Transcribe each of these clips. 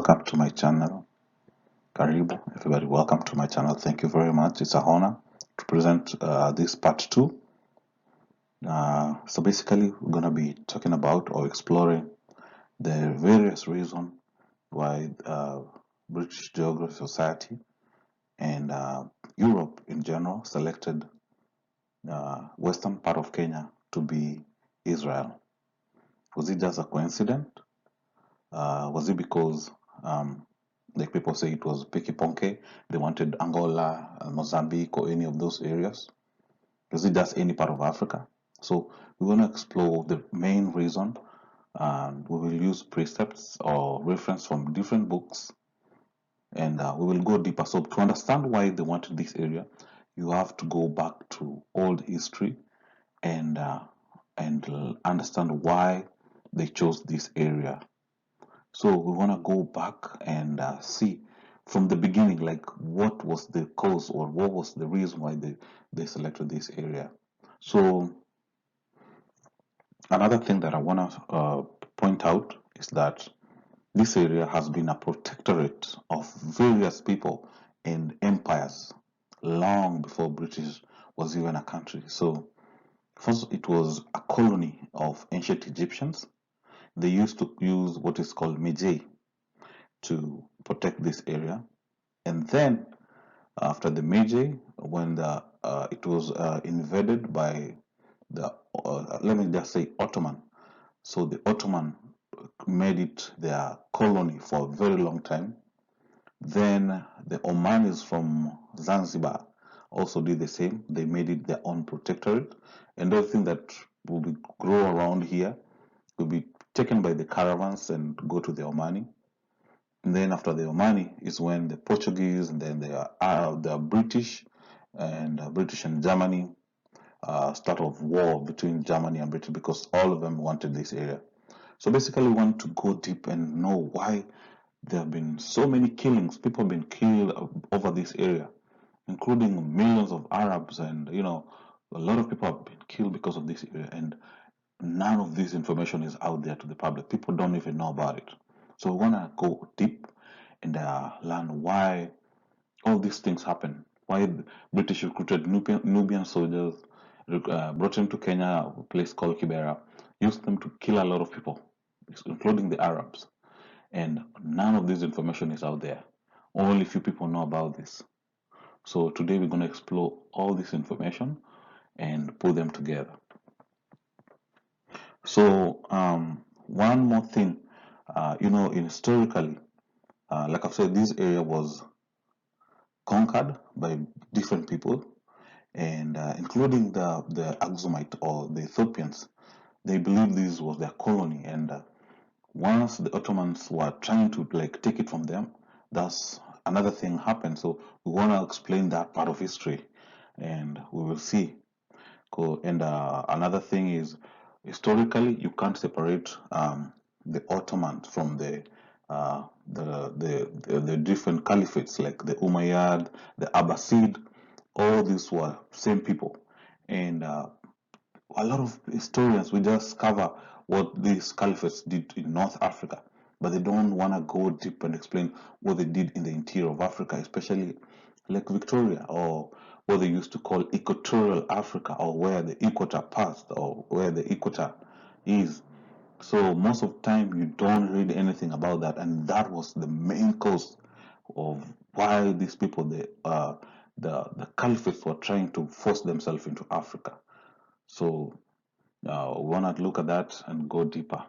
welcome to my channel. Karibu, everybody, welcome to my channel. Thank you very much. It's a honor to present this part 2. So basically, we're going to be talking about or exploring the various reasons why British Geography Society and Europe in general selected western part of Kenya to be Israel. Was it just a coincidence? Was it because like people say it was Picky Ponke, they wanted Angola, Mozambique, or any of those areas? Was it just any part of Africa? So we want to explore the main reason, and we will use precepts or reference from different books, and we will go deeper. So to understand why they wanted this area, you have to go back to old history and understand why they chose this area. So we want to go back and see from the beginning, like what was the cause or what was the reason why they selected this area. So another thing that I want to point out is that this area has been a protectorate of various people and empires long before British was even a country. So first, it was a colony of ancient Egyptians. They used to use what is called Meiji to protect this area. And then after the Meiji, when it was invaded by the, let me just say Ottoman. So the Ottoman made it their colony for a very long time. Then the Omanis from Zanzibar also did the same. They made it their own protectorate. And everything that will grow around here will be taken by the caravans and go to the Omani. And then after the Omani is when the Portuguese and then the British and Germany start of war between Germany and Britain, because all of them wanted this area. So basically we want to go deep and know why there have been so many killings. People have been killed over this area, including millions of Arabs, and a lot of people have been killed because of this area, and none of this information is out there to the public. People don't even know about it. So we want to go deep and learn why all these things happen. Why the British recruited Nubian soldiers, brought them to Kenya, a place called Kibera, used them to kill a lot of people, including the Arabs. And none of this information is out there. Only few people know about this. So today we're going to explore all this information and put them together. So one more thing, historically, like I've said, this area was conquered by different people, and including the Axumite or the Ethiopians. They believed this was their colony, and once the Ottomans were trying to take it from them, that's another thing happened. So we want to explain that part of history, and we will see. Cool. And another thing is, historically, you can't separate the Ottomans from the different caliphates, like the Umayyad, the Abbasid. All these were same people, and a lot of historians will just cover what these caliphates did in North Africa, but they don't want to go deep and explain what they did in the interior of Africa, especially like Victoria, or what they used to call equatorial Africa, or where the equator passed, or where the equator is. So most of the time you don't read anything about that, and that was the main cause of why these people, the caliphates, were trying to force themselves into Africa. So we want to look at that and go deeper.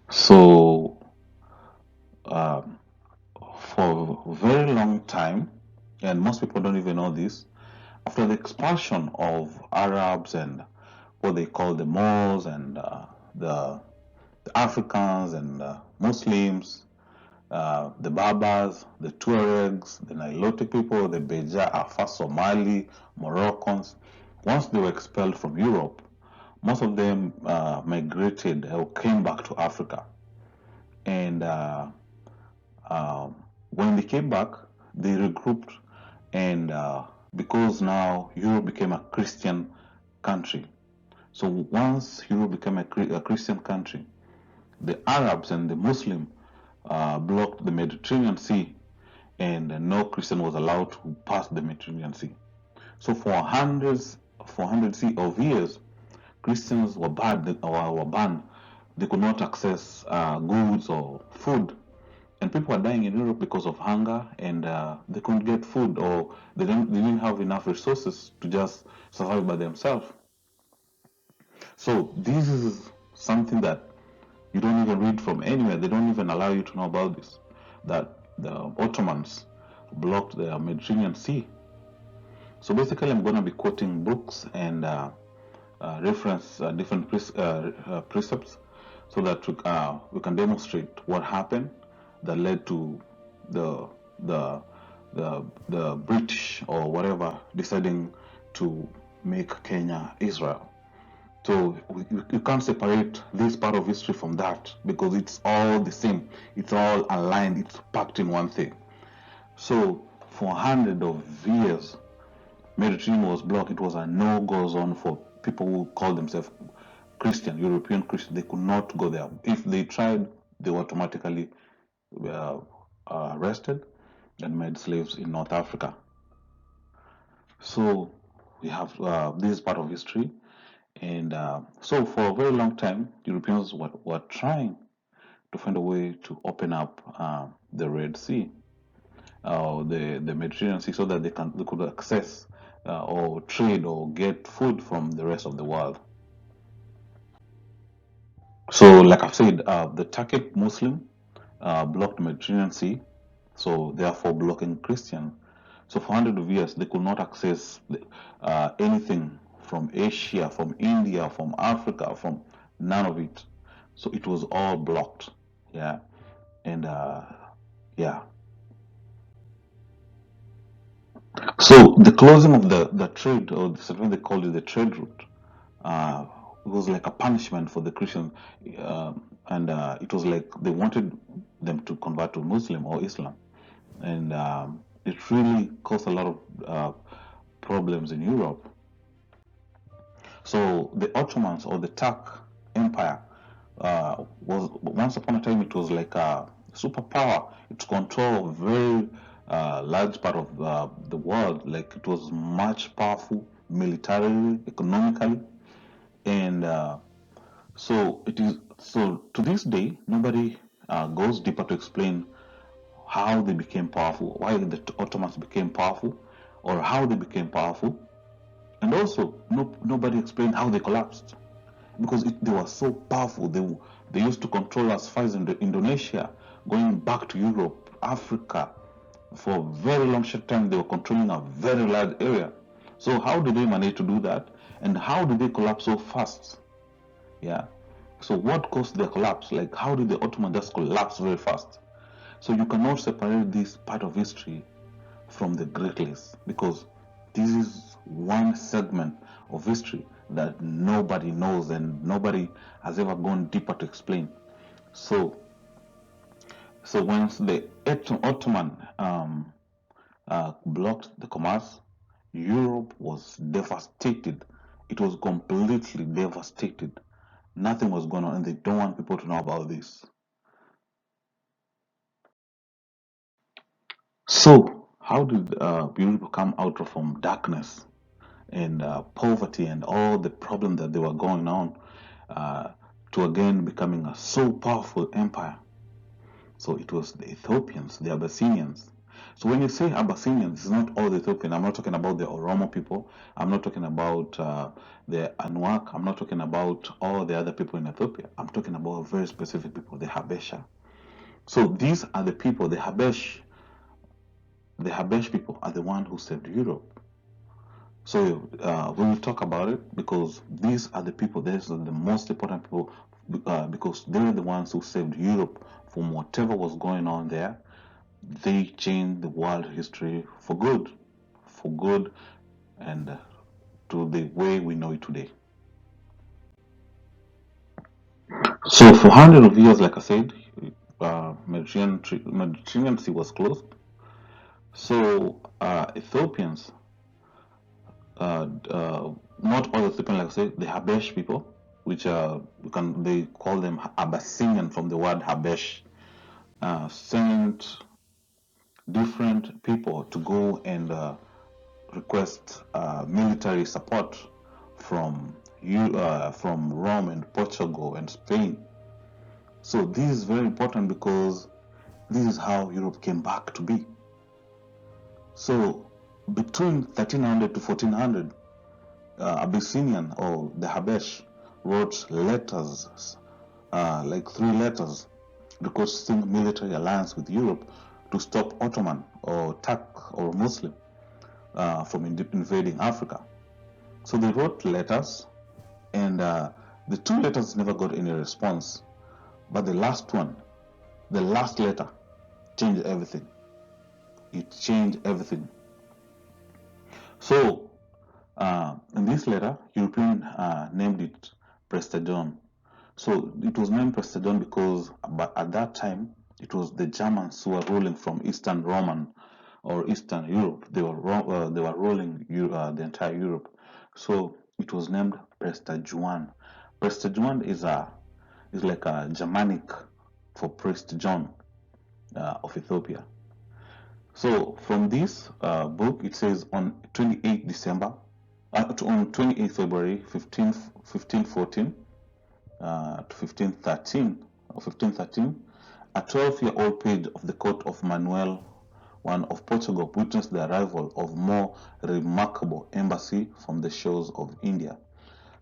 So for a very long time, and most people don't even know this, after the expulsion of Arabs and what they call the Moors and the Africans and Muslims, the Berbers, the Tuaregs, the Nilotic people, the Beja, Afar, Somali, Moroccans, once they were expelled from Europe, most of them migrated or came back to Africa. And when they came back, they regrouped, and because now Europe became a Christian country. So once Europe became a Christian country, the Arabs and the Muslim blocked the Mediterranean Sea, and no Christian was allowed to pass the Mediterranean Sea. So for hundreds of years, Christians were banned. They could not access goods or food, and people were dying in Europe because of hunger, and they couldn't get food, or they didn't have enough resources to just survive by themselves. So this is something that you don't even read from anywhere. They don't even allow you to know about this, that the Ottomans blocked the Mediterranean Sea. So basically, I'm going to be quoting books and reference different precepts so that we can demonstrate what happened that led to the British or whatever deciding to make Kenya Israel. So you can't separate this part of history from that, because it's all the same. It's all aligned. It's packed in one thing. So for hundreds of years, Mediterranean was blocked. It was a no-go zone for people who call themselves Christian, European Christian. They could not go there. If they tried, they were automatically arrested and made slaves in North Africa. So we have this part of history. And so for a very long time, Europeans were trying to find a way to open up the Red Sea, the Mediterranean Sea, so that they could access or trade or get food from the rest of the world. So, like I've said, the Turkic Muslim blocked the Mediterranean Sea, so therefore blocking Christian. So for hundreds of years, they could not access anything from Asia, from India, from Africa, from none of it. So it was all blocked. Yeah. And yeah. So the closing of the trade, or something they called it the trade route, was like a punishment for the Christians. And it was like they wanted them to convert to Muslim or Islam. And it really caused a lot of problems in Europe. So the Ottomans, or the Turk Empire, was once upon a time, it was like a superpower. It controlled a very large part of the world. Like, it was much powerful militarily, economically, and so it is. So to this day, nobody goes deeper to explain how they became powerful, why the Ottomans became powerful, or how they became powerful. And also, nobody explained how they collapsed, because they were so powerful. They used to control as far as Indonesia, going back to Europe, Africa. For a very long short time, they were controlling a very large area. So how did they manage to do that? And how did they collapse so fast? Yeah. So what caused their collapse? Like, how did the Ottoman just collapse very fast? So you cannot separate this part of history from the Great Lakes, because this is one segment of history that nobody knows and nobody has ever gone deeper to explain. So once the Ottoman blocked the commerce, Europe was devastated. It was completely devastated. Nothing was going on, and they don't want people to know about this. So how did Europe come out from darkness and poverty and all the problem that they were going on to again becoming a so powerful empire? So it was the Ethiopians, the Abyssinians. So when you say Abyssinians, it's not all the Ethiopians. I'm not talking about the Oromo people. I'm not talking about the Anuak. I'm not talking about all the other people in Ethiopia. I'm talking about very specific people, the Habesha. So these are the people, the Habesh people are the ones who saved Europe. So we will talk about it, because these are the people, these are the most important people, because they were the ones who saved Europe from whatever was going on there. They changed the world history for good, and to the way we know it today. So for hundreds of years, like I said, Mediterranean Sea was closed. So Ethiopians, not all Ethiopians, like I said, the Habesh people, which they call them Abyssinian from the word Habesh, sent different people to go and request military support from from Rome and Portugal and Spain. So this is very important because this is how Europe came back to be. So between 1300 to 1400, Abyssinian or the Habesh wrote letters, like 3 letters, requesting military alliance with Europe to stop Ottoman or Turk or Muslim from invading Africa. So they wrote letters, and the 2 letters never got any response. But the last letter, changed everything. It changed everything. So in this letter, European named it Prester Juan. So it was named Prester Juan because at that time it was the Germans who were ruling from Eastern Roman or Eastern Europe. They were ruling the entire Europe. So it was named Prester Juan. Prester Juan is like a Germanic for Priest John of Ethiopia. So from this book, it says on 28 December, on 28 February 1514 to 1513, a 12-year-old page of the court of Manuel I of Portugal witnessed the arrival of more remarkable embassy from the shores of India.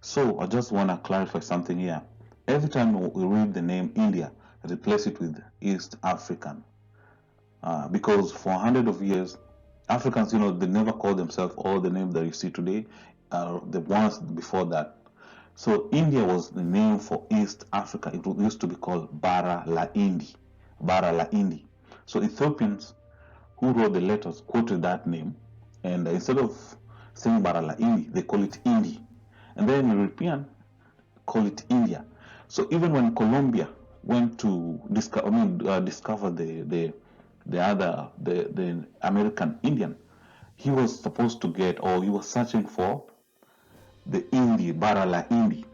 So I just want to clarify something here. Every time we read the name India, replace it with East African. Because for hundreds of years, Africans, they never called themselves all the names that you see today, the ones before that. So India was the name for East Africa. It used to be called Bara La Indi. So Ethiopians who wrote the letters quoted that name, and instead of saying Bara La Indi, they call it Indi. And then European call it India. So even when Colombia went to discover the American Indian, he was supposed to get, or he was searching for the Indi, Bara La Indi,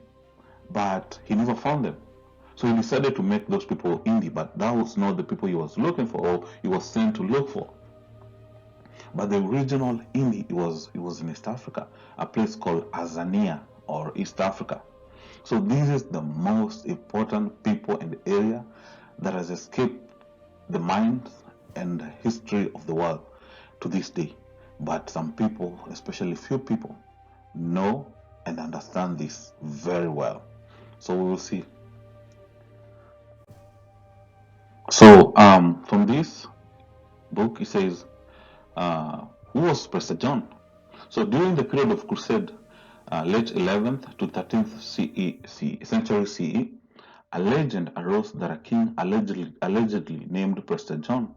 but he never found them. So he decided to make those people Indi, but that was not the people he was looking for, or he was sent to look for. But the original Indi, it was in East Africa, a place called Azania or East Africa. So this is the most important people in the area that has escaped the minds and history of the world to this day. But some people, especially few people, know and understand this very well. So we will see. So from this book, it says, who was Prester John? So during the period of Crusade, late 11th to 13th century CE, a legend arose that a king allegedly named Prester John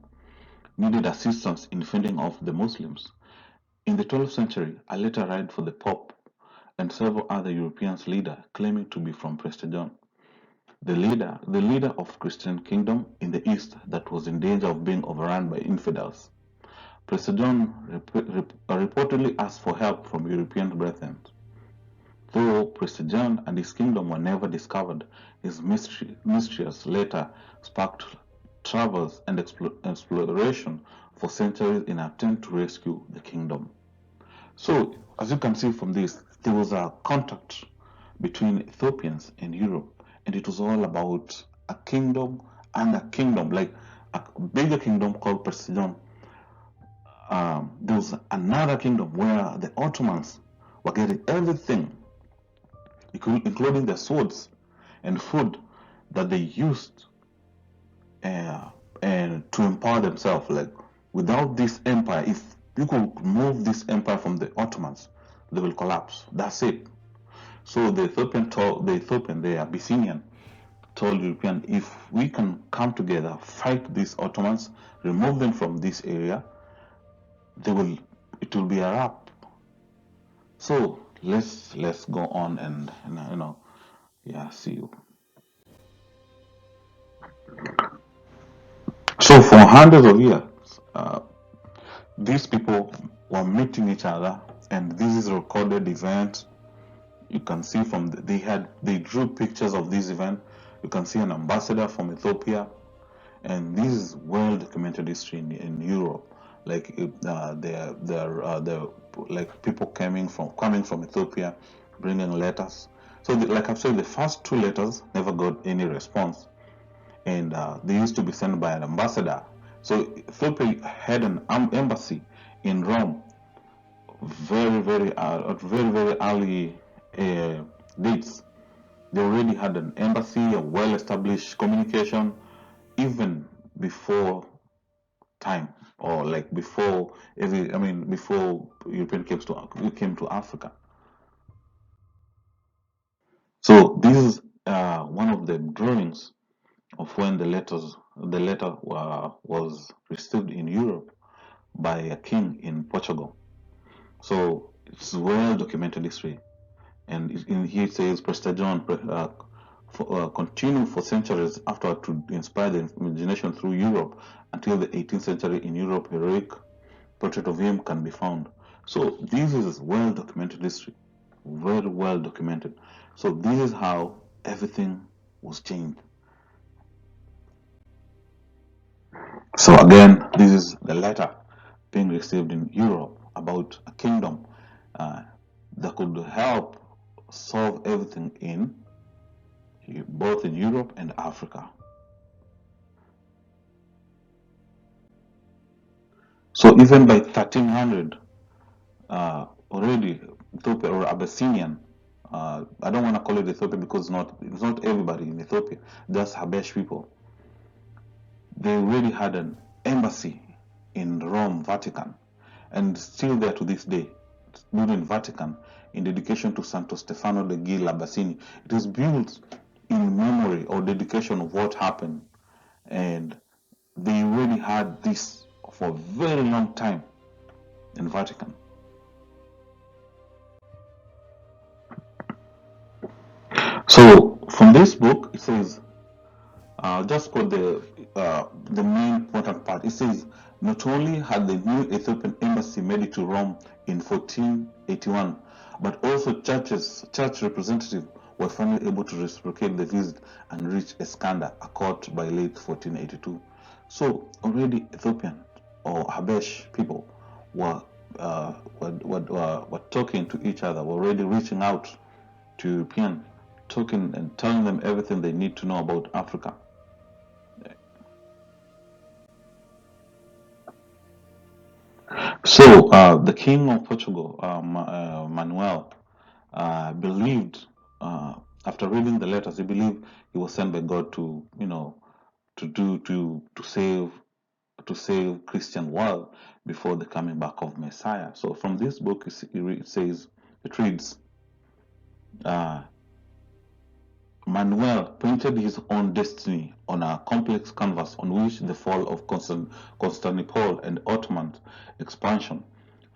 needed assistance in fending off the Muslims. In the 12th century, a letter arrived for the Pope and several other European leaders claiming to be from Prester John, the leader of Christian kingdom in the East that was in danger of being overrun by infidels. Prester John reportedly asked for help from European brethren. Though Prester John and his kingdom were never discovered, his mysterious letter sparked travels and exploration for centuries in an attempt to rescue the kingdom. So, as you can see from this, there was a contact between Ethiopians and Europe, and it was all about a kingdom and a kingdom, like a bigger kingdom called Prester John. There was another kingdom where the Ottomans were getting everything, including the swords and food that they used and to empower themselves. Like without this empire, if you could move this empire from the Ottomans, they will collapse. That's it. So the Abyssinian told European, if we can come together, fight these Ottomans, remove them from this area, it will be a wrap. So let's go on and see you. So for hundreds of years, these people were meeting each other, and this is a recorded event. You can see from they drew pictures of this event. You can see an ambassador from Ethiopia, and this is well documented history in Europe. Like they're like people coming from Ethiopia, bringing letters. So like I've said, the first two letters never got any response, and they used to be sent by an ambassador. So Ethiopia had an embassy in Rome at very early dates. They already had an embassy, a well-established communication, even before time, or like before before European came to Africa. So this is one of the drawings of when the letter was received in Europe by a king in Portugal. So it's well documented history, and in here it says Prester Juan continued for centuries afterward to inspire the imagination through Europe until the 18th century. In Europe, heroic portrait of him can be found. So this is well documented history, very well documented. So this is how everything was changed. So again, this is the letter being received in Europe about a kingdom that could help solve everything in both in Europe and Africa. So even by 1300, already Ethiopia or Abyssinian, I don't want to call it Ethiopia because it's not everybody in Ethiopia, just Habesh people. They already had an embassy in Rome, Vatican, and still there to this day, built in Vatican in dedication to Santo Stefano de Gil Abyssini. It is built in memory or dedication of what happened, and they already had this for a very long time in Vatican. So from this book, it says, just quote the main important part. It says, not only had the new Ethiopian embassy made it to Rome in 1481, but also church representatives were finally able to reciprocate the visit and reach Iskander, a court by late 1482. So already Ethiopian or Habesh people were talking to each other, were already reaching out to European, talking and telling them everything they need to know about Africa. So the king of Portugal, Manuel, believed after reading the letters, he believed he was sent by God to to save Christian world before the coming back of Messiah. So from this book, it reads. Manuel painted his own destiny on a complex canvas on which the fall of Constantinople and Ottoman expansion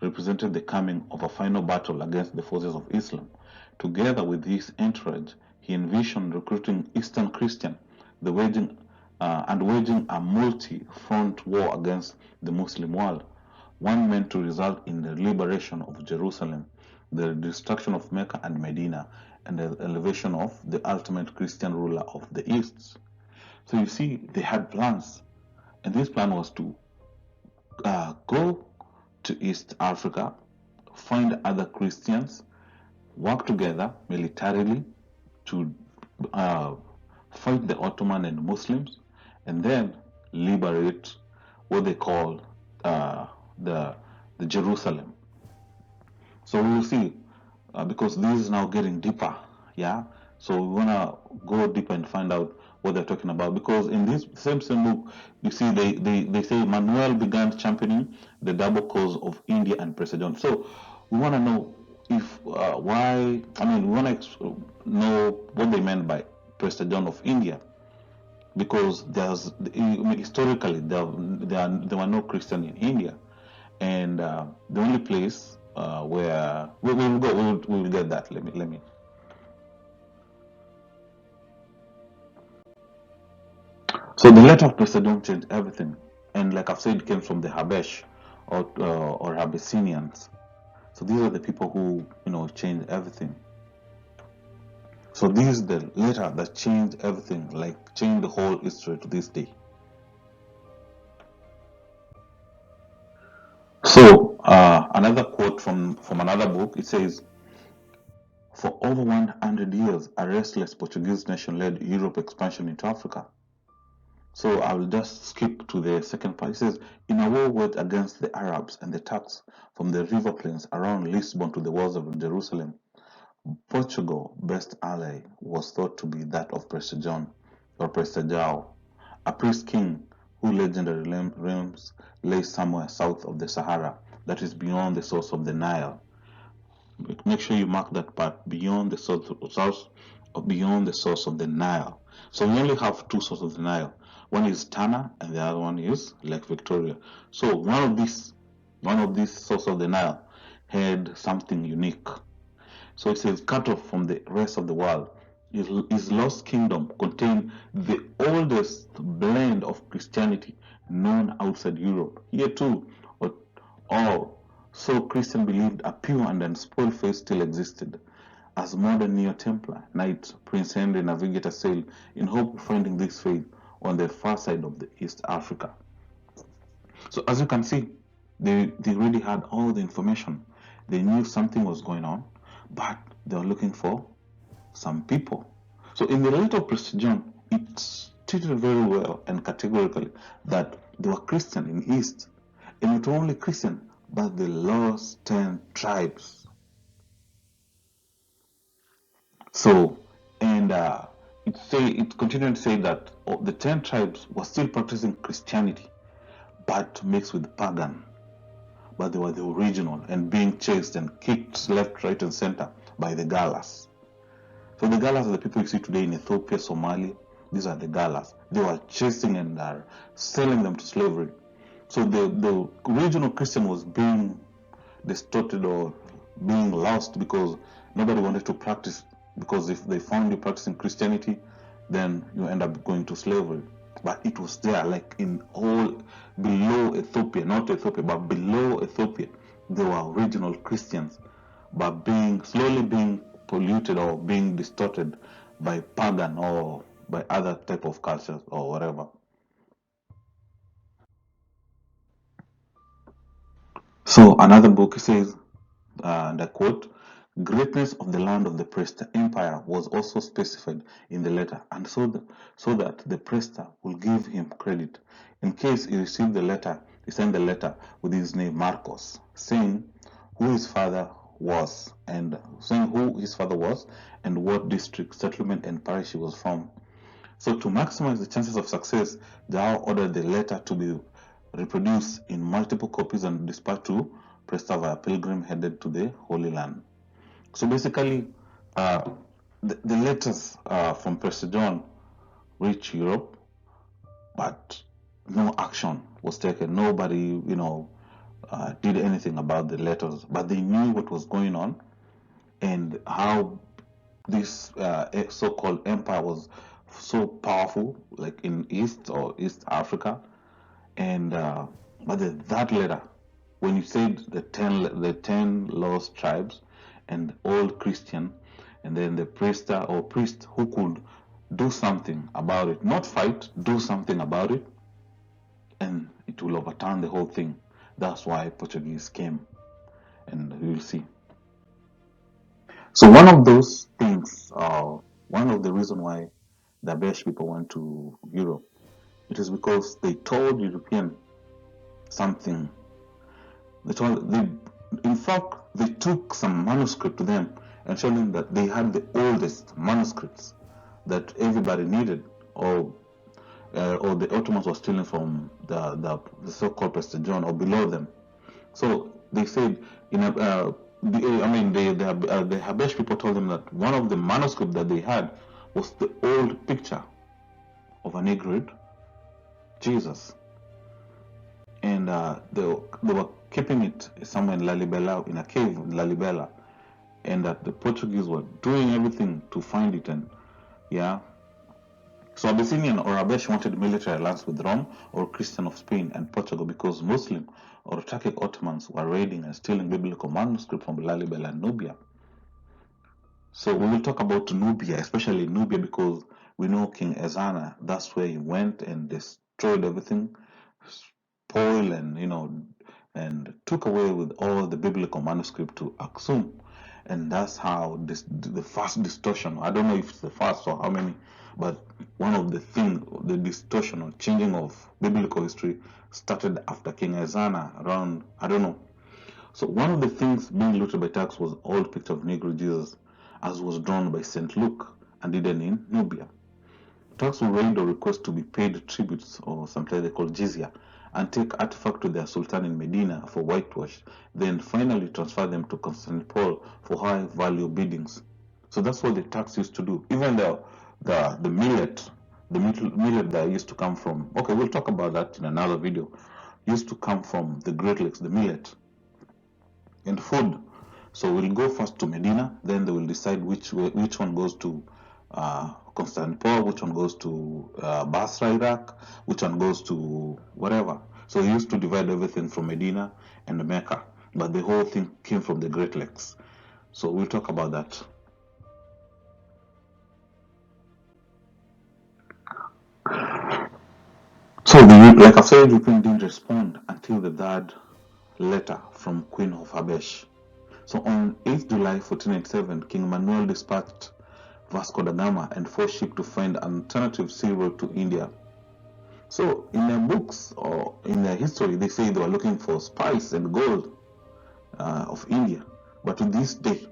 represented the coming of a final battle against the forces of Islam. Together with his entourage, he envisioned recruiting Eastern Christians waging a multi-front war against the Muslim world, one meant to result in the liberation of Jerusalem, the destruction of Mecca and Medina, and the elevation of the ultimate Christian ruler of the East. So you see, they had plans, and this plan was to go to East Africa, find other Christians, work together militarily to fight the Ottoman and Muslims, and then liberate what they call the Jerusalem. So we will see, because this is now getting deeper, yeah. So we wanna go deeper and find out what they're talking about, because in this same book, you see they say Manuel began championing the double cause of India and Prester Juan. So we wanna know if why. I mean, we wanna know what they meant by Prester Juan of India, because historically there were no Christian in India, and the only place where we'll get that. Let me. So the letter of Prester Juan changed everything, and like I've said, it came from the Habesh or Abyssinians. So these are the people who changed everything. So this is the letter that changed everything, like changed the whole history to this day. So another quote from another book, it says, for over 100 years, a restless Portuguese nation led Europe expansion into Africa. So I will just skip to the second part. It says, in a war waged against the Arabs and the Turks from the river plains around Lisbon to the walls of Jerusalem, Portugal's best ally was thought to be that of Prester John, or Prester João, a priest king whose legendary realms lay somewhere south of the Sahara, that is beyond the source of the Nile. Make sure you mark that part, beyond the source of the Nile. So we only have two sources of the Nile. One is Tana and the other one is Lake Victoria. So one of these sources of the Nile had something unique. So it says, cut off from the rest of the world, his lost kingdom contained the oldest blend of Christianity known outside Europe. Here too, all so Christian believed a pure and unspoiled faith still existed. As modern Neo-Templar knight Prince Henry Navigator sailed in hope of finding this faith on the far side of the East Africa. So as you can see, they really had all the information. They knew something was going on, but they were looking for some people. So in the letter of Prester John, it stated very well and categorically that they were Christian in East, and not only Christian, but the lost 10 tribes. So, and it continued to say that the 10 tribes were still practicing Christianity, but mixed with pagan. But they were the original and being chased and kicked left, right, and center by the Galas. So the Galas are the people you see today in Ethiopia, Somalia. These are the Galas. They were chasing and selling them to slavery. So the original Christian was being distorted or being lost because nobody wanted to practice. Because if they found you practicing Christianity, then you end up going to slavery. But it was there, like in all below Ethiopia, not Ethiopia, but below Ethiopia, they were original Christians, but slowly being polluted or being distorted by pagan or by other type of cultures or whatever. So another book says, and I quote, greatness of the land of the Prester Empire was also specified in the letter, and so that the Prester will give him credit. In case he received the letter, he sent the letter with his name Marcos, saying who his father was and what district, settlement, and parish he was from. So to maximize the chances of success, Jao ordered the letter to be reproduced in multiple copies and dispatched to Prester via pilgrim headed to the Holy Land. So basically, the letters from Prester John reached Europe, but no action was taken. Nobody, did anything about the letters, but they knew what was going on and how this so-called empire was so powerful, like in East Africa, and but that letter, when you said the 10 lost tribes and old Christian, and then the priest who could do something about it, not fight, do something about it, and it will overturn the whole thing. That's why Portuguese came, and we'll see. So one of those things, one of the reasons why the British people went to Europe, it is because they told European something. In fact, they took some manuscript to them and showed them that they had the oldest manuscripts that everybody needed, or the Ottomans were stealing from the so-called Prester John or below them. So they said, the Habesh people told them that one of the manuscripts that they had was the old picture of a Negroid, Jesus, and they were keeping it somewhere in Lalibela, in a cave in Lalibela, and that the Portuguese were doing everything to find it. And yeah, so Abyssinian or Habesh wanted military alliance with Rome or Christian of Spain and Portugal because Muslim or Turkic-Ottomans were raiding and stealing biblical manuscripts from Lalibela and Nubia. So we will talk about Nubia, especially Nubia, because we know King Ezana, that's where he went and destroyed everything, spoiled and and took away with all the biblical manuscript to Aksum. And that's how the first distortion, I don't know if it's the first or how many, but one of the things, the distortion or changing of biblical history started after King Ezana around, I don't know. So one of the things being looted by Turks was old picture of Negro Jesus, as was drawn by St. Luke and hidden in Nubia. Turks will raid or request to be paid tributes, or sometimes they call jizya, and take artifact to their sultan in Medina for whitewash, then finally transfer them to Constantinople for high value biddings. So that's what the Turks used to do. Even the millet, millet that used to come from, okay, we'll talk about that in another video, used to come from the Great Lakes, the millet and food. So we'll go first to Medina, then they will decide which one goes to Constantinople, which one goes to Basra, Iraq, which one goes to whatever. So he used to divide everything from Medina and Mecca, but the whole thing came from the Great Lakes. So we'll talk about that. So like I said, European didn't respond until the third letter from Queen of Habesh. So on 8th July 1497, King Manuel dispatched Vasco da Gama and 4 ships to find an alternative sea route to India. So in their books or in their history, they say they were looking for spice and gold of India. But to this day,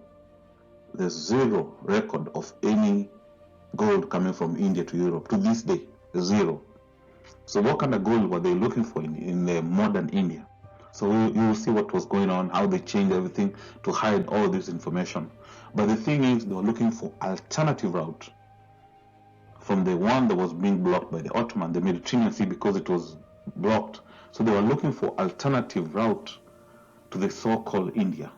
there's zero record of any gold coming from India to Europe. To this day, zero. So what kind of gold were they looking for in the modern India? So you will see what was going on, how they changed everything to hide all this information. But the thing is, they were looking for alternative route from the one that was being blocked by the Ottoman, the Mediterranean Sea, because it was blocked. So they were looking for alternative route to the so-called India.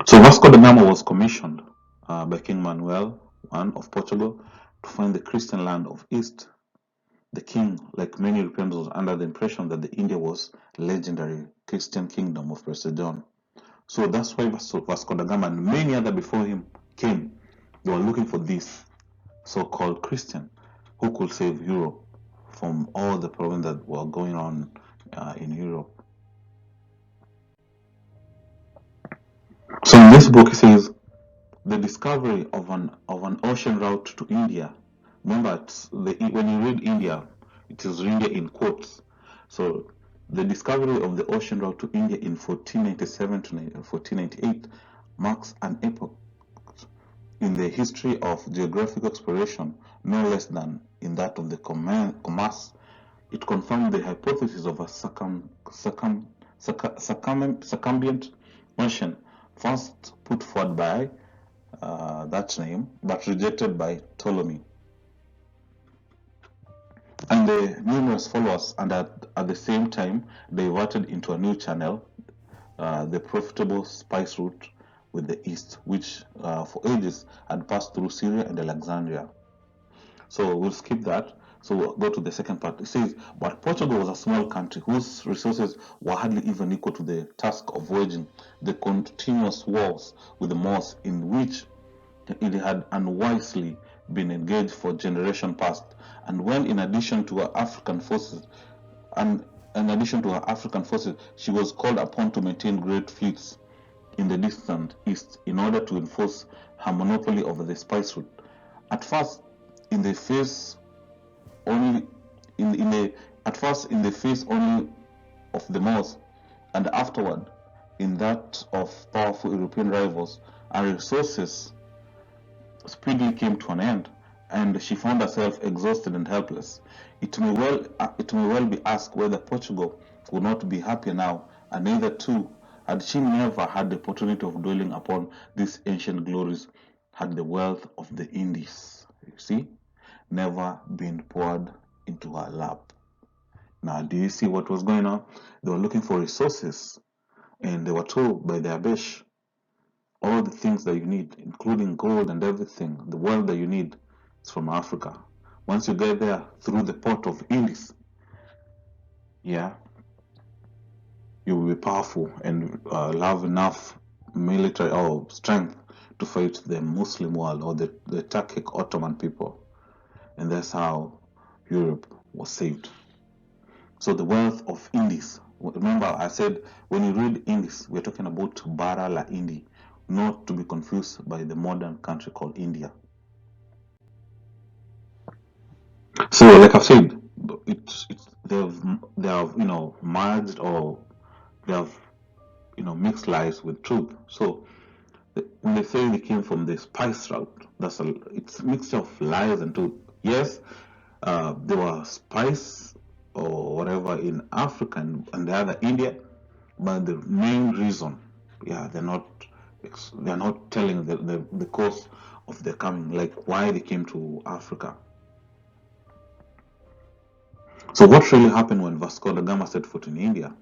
So Vasco da Gama was commissioned by King Manuel I of Portugal to find the Christian land of East. The king, like many Europeans, was under the impression that the India was legendary Christian kingdom of Prester Juan. So that's why Vasco da Gama and many other before him came. They were looking for this so-called Christian who could save Europe from all the problems that were going on in Europe. So in this book, it says the discovery of an ocean route to India. Remember, when you read India, it is India in quotes. So the discovery of the ocean route to India in 1497 to 1498 marks an epoch in the history of geographic exploration, no less than in that of the commerce. It confirmed the hypothesis of a circumambient ocean, first put forward by that name, but rejected by Ptolemy and the numerous followers, and at the same time diverted into a new channel, the profitable spice route with the East, which for ages had passed through Syria and Alexandria. So we'll skip that. So we'll go to the second part. It says, but Portugal was a small country whose resources were hardly even equal to the task of waging the continuous wars with the Moors, in which it had unwisely been engaged for generations past. And when, in addition to her African forces, she was called upon to maintain great fleets in the distant East in order to enforce her monopoly over the spice route. At first, in the face only of the Moors, and afterward in that of powerful European rivals, her resources speedily came to an end, and she found herself exhausted and helpless. It may well be asked whether Portugal would not be happier now, and neither too had she never had the opportunity of dwelling upon these ancient glories, had the wealth of the Indies, you see, never been poured into her lap. Now, do you see what was going on? They were looking for resources, and they were told by the Habesh, all the things that you need, including gold and everything, the wealth that you need is from Africa. Once you get there through the port of Indies, yeah, you will be powerful and have enough military or strength to fight the Muslim world or the Turkic-Ottoman people. And that's how Europe was saved. So the wealth of Indies. Remember, I said when you read Indies, we're talking about Bara la Indi, not to be confused by the modern country called India. So, like I've said, they have merged, or they have mixed lies with truth. So when they say they came from the spice route, it's a mixture of lies and truth. Yes, there were spice or whatever in Africa and the other India, but the main reason, they're not telling the cause of their coming, like why they came to Africa. So what really happened when Vasco da Gama set foot in India?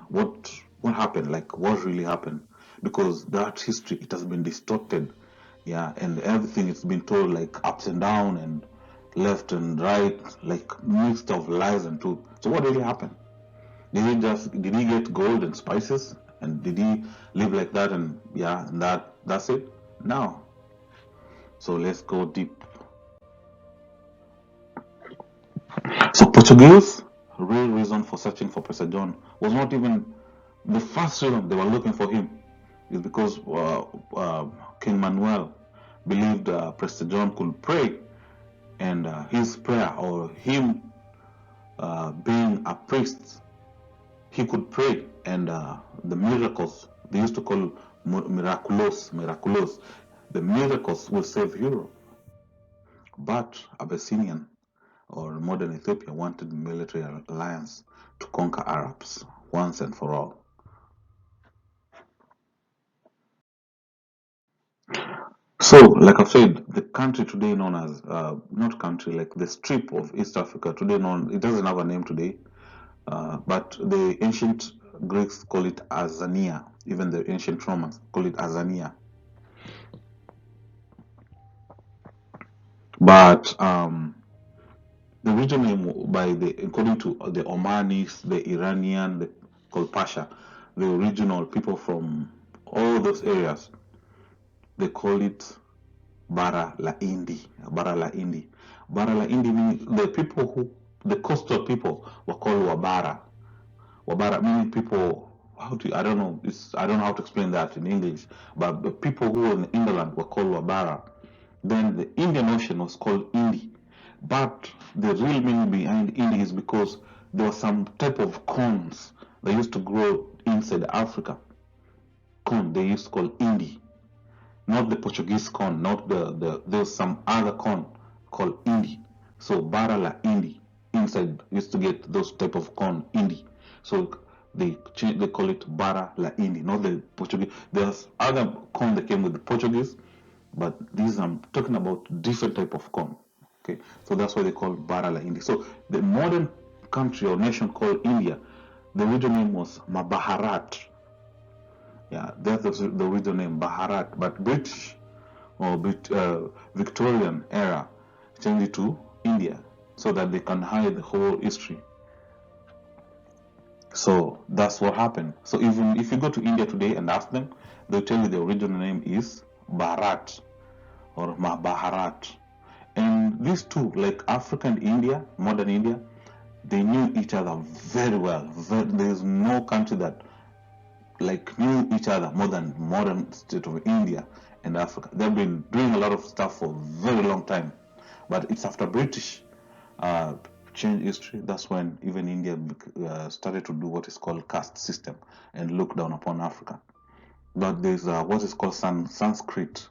What happened? Like what really happened? Because that history, it has been distorted, and everything it's been told like ups and down and left and right, like mixed of lies and truth. So what really happened? Did he get gold and spices, and did he live like that, and that's it? No. So let's go deep. So Portuguese, real reason for searching for Prester John was not even the first reason they were looking for him, is because King Manuel believed Prester John could pray, and his prayer, or him being a priest, he could pray, and the miracles, they used to call miraculous, the miracles will save Europe. But Abyssinian, or modern Ethiopia, wanted military alliance to conquer Arabs once and for all. So, like I've said, the country today known as, not country, like the strip of East Africa today it doesn't have a name today, but the ancient Greeks call it Azania, even the ancient Romans call it Azania. But the region name, according to the Omanis, the Iranian, called Pasha, the original people from all those areas, they call it Bara la Indi. Bara la Indi. Bara la Indi means the coastal people were called Wabara. Wabara meaning people. I don't know. I don't know how to explain that in English. But the people who were in the inland were called Wabara. Then the Indian Ocean was called Indi. But the real meaning behind Indi is because there was some type of corns that used to grow inside Africa. Corn they used to call Indi. Not the Portuguese corn, not there's some other corn called Indi. So Bara la Indi, inside used to get those type of corn, Indi. So they call it Bara la Indi, not the Portuguese. There's other corn that came with the Portuguese, but these I'm talking about different type of corn. Okay, so that's why they call Bara la Indi. So the modern country or nation called India, the original name was Mabaharat. That's the original name, Baharat. But British or Victorian era changed it to India so that they can hide the whole history. So that's what happened. So even if you go to India today and ask them, they'll tell you the original name is Bharat or Mahabharat. And these two, like Africa and India, modern India, they knew each other very well. There's no country that knew each other more than modern state of India and Africa. They've been doing a lot of stuff for a very long time, but it's after British changed history. That's when even India started to do what is called caste system and look down upon Africa. But there's what is called Sanskrit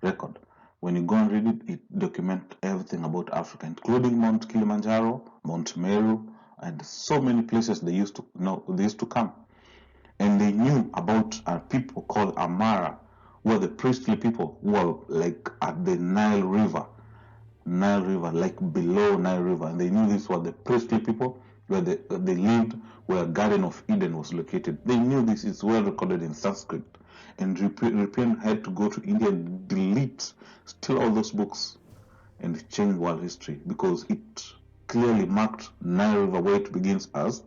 record. When you go and read it, it documents everything about Africa, including Mount Kilimanjaro, Mount Meru, and so many places they used to come. And they knew about people called Amara, who were the priestly people who were like at the Nile River, like below Nile River. And they knew these were the priestly people where they lived, where Garden of Eden was located. They knew this. Is well recorded in Sanskrit. And European had to go to India and delete still all those books and change world history, because it clearly marked Nile River where it begins as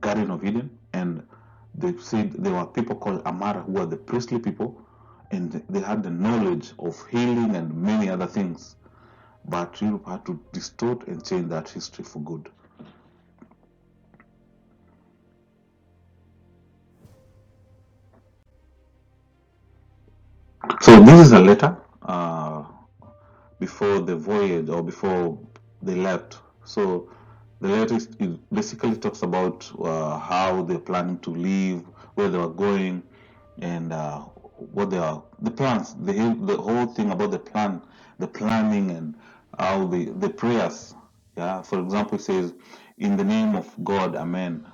Garden of Eden, and they said there were people called Amara who were the priestly people, and they had the knowledge of healing and many other things. But Europe had to distort and change that history for good. So this is a letter before the voyage or before they left. So the letter it basically talks about how they're planning to leave, where they are going, and what they are, the plans, the whole thing about the plan, the planning, and how the prayers. Yeah, for example, it says, "In the name of God, Amen."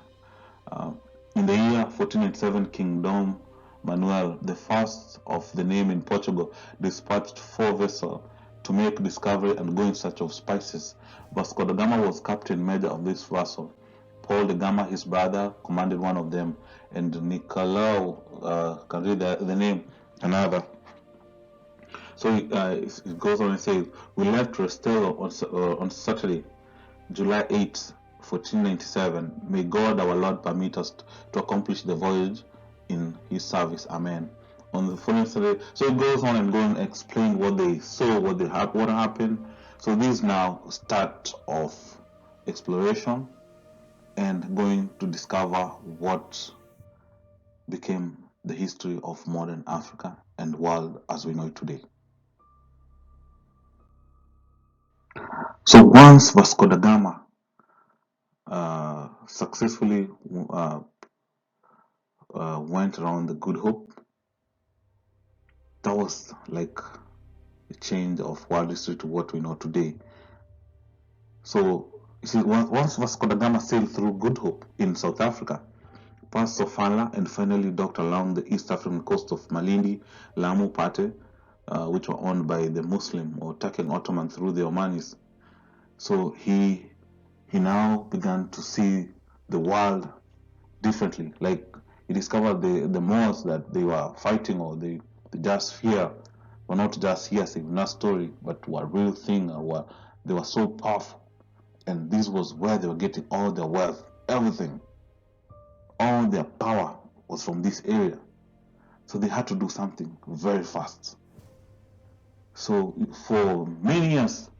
Uh, in the year 1487, King Dom Manuel, the first of the name in Portugal, dispatched 4 vessels to make discovery and go in search of spices. Vasco da Gama was captain major of this vessel. Paul de Gama, his brother, commanded one of them, and Nicolau, can read the name, another. So it goes on and says, "We left Restelo on Saturday, July 8th, 1497. May God our Lord permit us to accomplish the voyage in His service. Amen." On the following Saturday, so it goes on and explain what they saw, what happened. So this now start of exploration and going to discover what became the history of modern Africa and world as we know it today. So once Vasco da Gama successfully went around the Good Hope, that was like a change of world history to what we know today. So you see, once Vasco da Gama sailed through Good Hope in South Africa, passed Sofala, and finally docked along the East African coast of Malindi, Lamu, Pate, which were owned by the Muslim or Turkic-Ottomans through the Omanis. So he now began to see the world differently. Like he discovered the Moors that they were fighting, or they just fear, were not just hearsay, not story, but were real thing, or they were so powerful. And this was where they were getting all their wealth, everything, all their power was from this area. So they had to do something very fast. So for many years,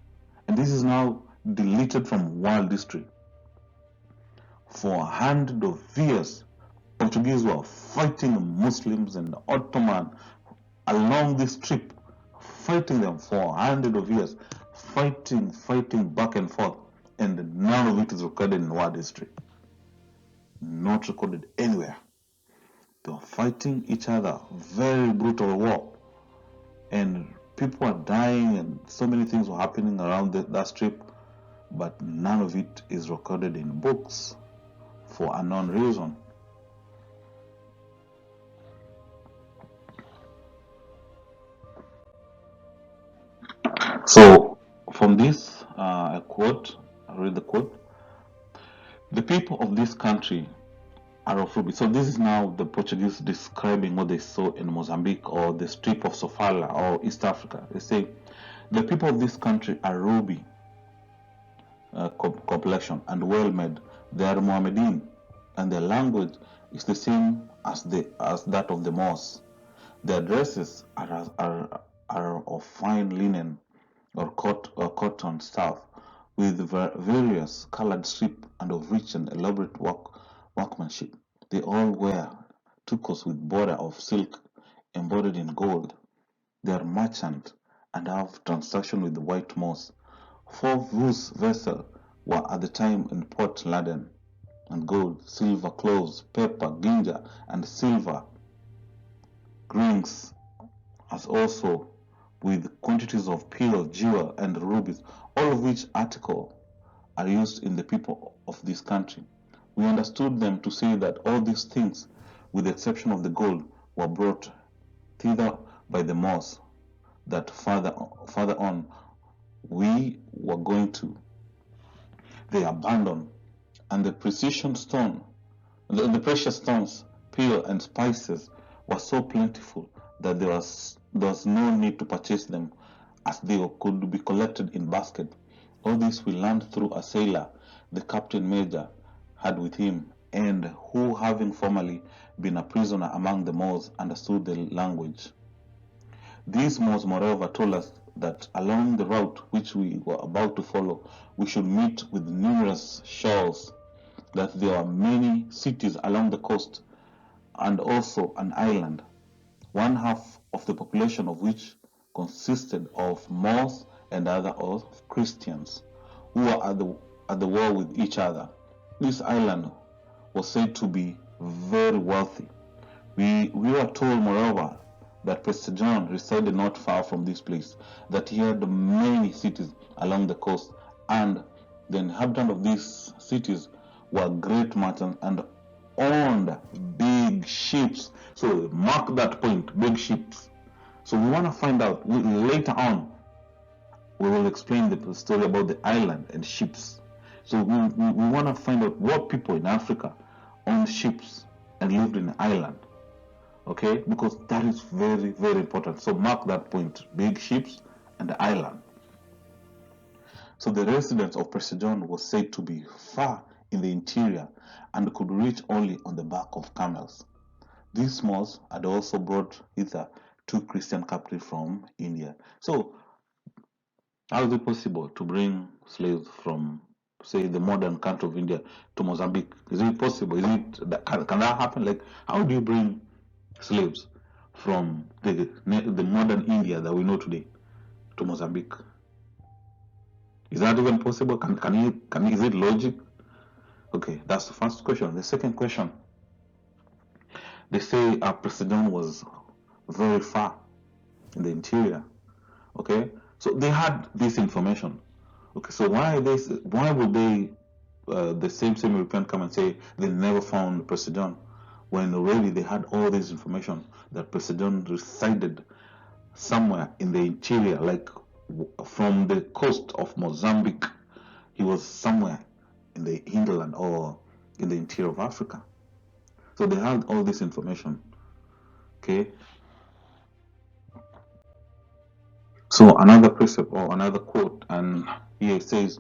and this is now deleted from world history, for hundreds of years, Portuguese were fighting Muslims and Ottoman along this trip, fighting them for hundreds of years, fighting back and forth, and none of it is recorded in world history. Not recorded anywhere. They were fighting each other, very brutal war, and people were dying, and so many things were happening around that strip, but none of it is recorded in books for unknown reason. So from this, I read the quote: "The people of this country are of ruby." So this is now the Portuguese describing what they saw in Mozambique or the strip of Sofala or East Africa. They say, "The people of this country are ruby complexion and well made. They are Mohammedan, and their language is the same as that of the Moors. Their dresses are of fine linen or cotton stuff, with various colored strip and of rich and elaborate workmanship. They all wear tucos with border of silk embroidered in gold. They are merchant and have transaction with the white Moors, for whose vessels were at the time in port laden, and gold, silver, cloves, pepper, ginger, and silver rings, as also with quantities of pearl, jewel, and rubies, all of which article are used in the people of this country. We understood them to say that all these things, with the exception of the gold, were brought thither by the Moors, that farther on we were going to, they abandoned, and the precious stones, pearl, and spices were so plentiful that there was no need to purchase them, as they could be collected in basket. All this we learned through a sailor the captain major had with him, and who, having formerly been a prisoner among the Moors, understood the language. These Moors, moreover, told us that along the route which we were about to follow, we should meet with numerous shoals, that there are many cities along the coast, and also an island, one half of the population of which consisted of Moors and the other of Christians, who were at the war with each other. This island was said to be very wealthy. We were told, moreover, that Prester Juan resided not far from this place, that he had many cities along the coast, and the inhabitants of these cities were great merchants and owned big ships. So mark that point, big ships. So we want to find out, later on, we will explain the story about the island and ships. So we want to find out what people in Africa owned ships and lived in an island. Okay, because that is very, very important. So mark that point, big ships and the island. So the residence of Prester John was said to be far in the interior and could reach only on the back of camels. These Moors had also brought hither 2 Christian captives from India. So how is it possible to bring slaves from, say, the modern country of India to Mozambique? Is it possible? Can that happen? Like, how do you bring slaves from the modern India that we know today to Mozambique? Is that even possible? Is it logic? Okay, that's the first question. The second question, they say our president was very far in the interior. Okay, so they had this information. Okay, so why would they, the same European come and say they never found President when already they had all this information that President resided somewhere in the interior, like from the coast of Mozambique, he was somewhere in the hinterland or in the interior of Africa. So they had all this information. Okay. So another precept or another quote, and here it says,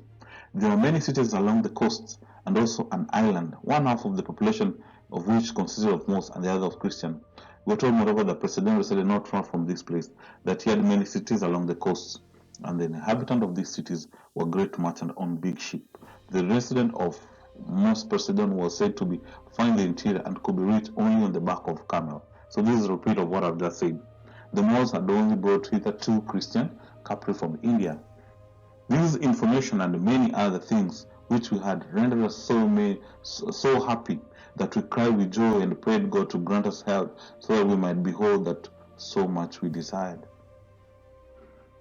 there are many cities along the coast and also an island, one half of the population of which consisted of Moors and the other of Christian. We are told, moreover, that President resided not far from this place, that he had many cities along the coast, and the inhabitants of these cities were great merchants on big ship. The resident of most President was said to be far in the interior and could be reached only on the back of camel. So this is a repeat of what I've just said. The Moors had only brought hither 2 Christian captives from India. This information and many other things which we had rendered us so happy that we cried with joy and prayed God to grant us health so that we might behold that so much we desired.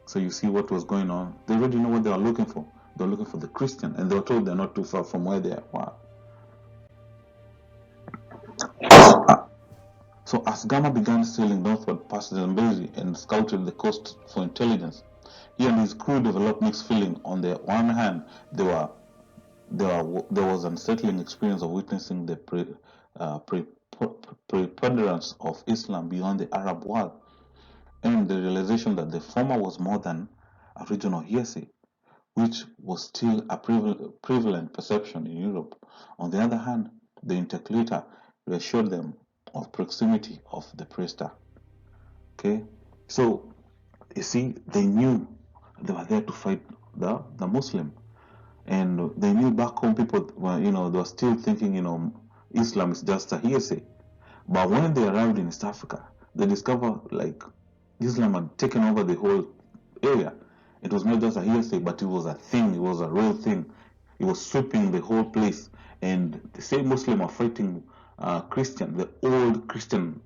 So you see what was going on. They already know what they are looking for. They were looking for the Christian, and they were told they're not too far from where they are. So as Gama began sailing northward past Zambezi and scouted the coast for intelligence, he and his crew developed mixed feelings. On the one hand, there was unsettling experience of witnessing the preponderance of Islam beyond the Arab world, and the realization that the former was more than a regional hearsay, which was still a prevalent perception in Europe. On the other hand, the interlocutor reassured them of proximity of the Prester. Okay, so you see, they knew they were there to fight the Muslim, and they knew back home people were, they were still thinking, Islam is just a hearsay. But when they arrived in East Africa, they discovered like Islam had taken over the whole area. It was not just a hearsay, but it was a thing. It was a real thing. It was sweeping the whole place. And the same Muslim are fighting Christian, the old Christian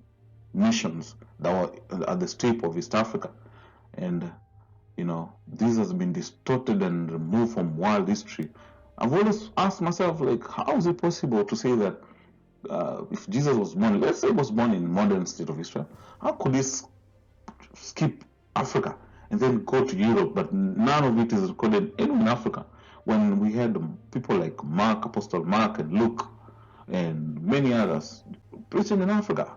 nations that were at the strip of East Africa. And, this has been distorted and removed from world history. I've always asked myself, like, how is it possible to say that if Jesus was born, let's say he was born in modern state of Israel, how could he skip Africa and then go to Europe, but none of it is recorded anywhere in Africa, when we had people like Mark, Apostle Mark and Luke and many others preaching in Africa.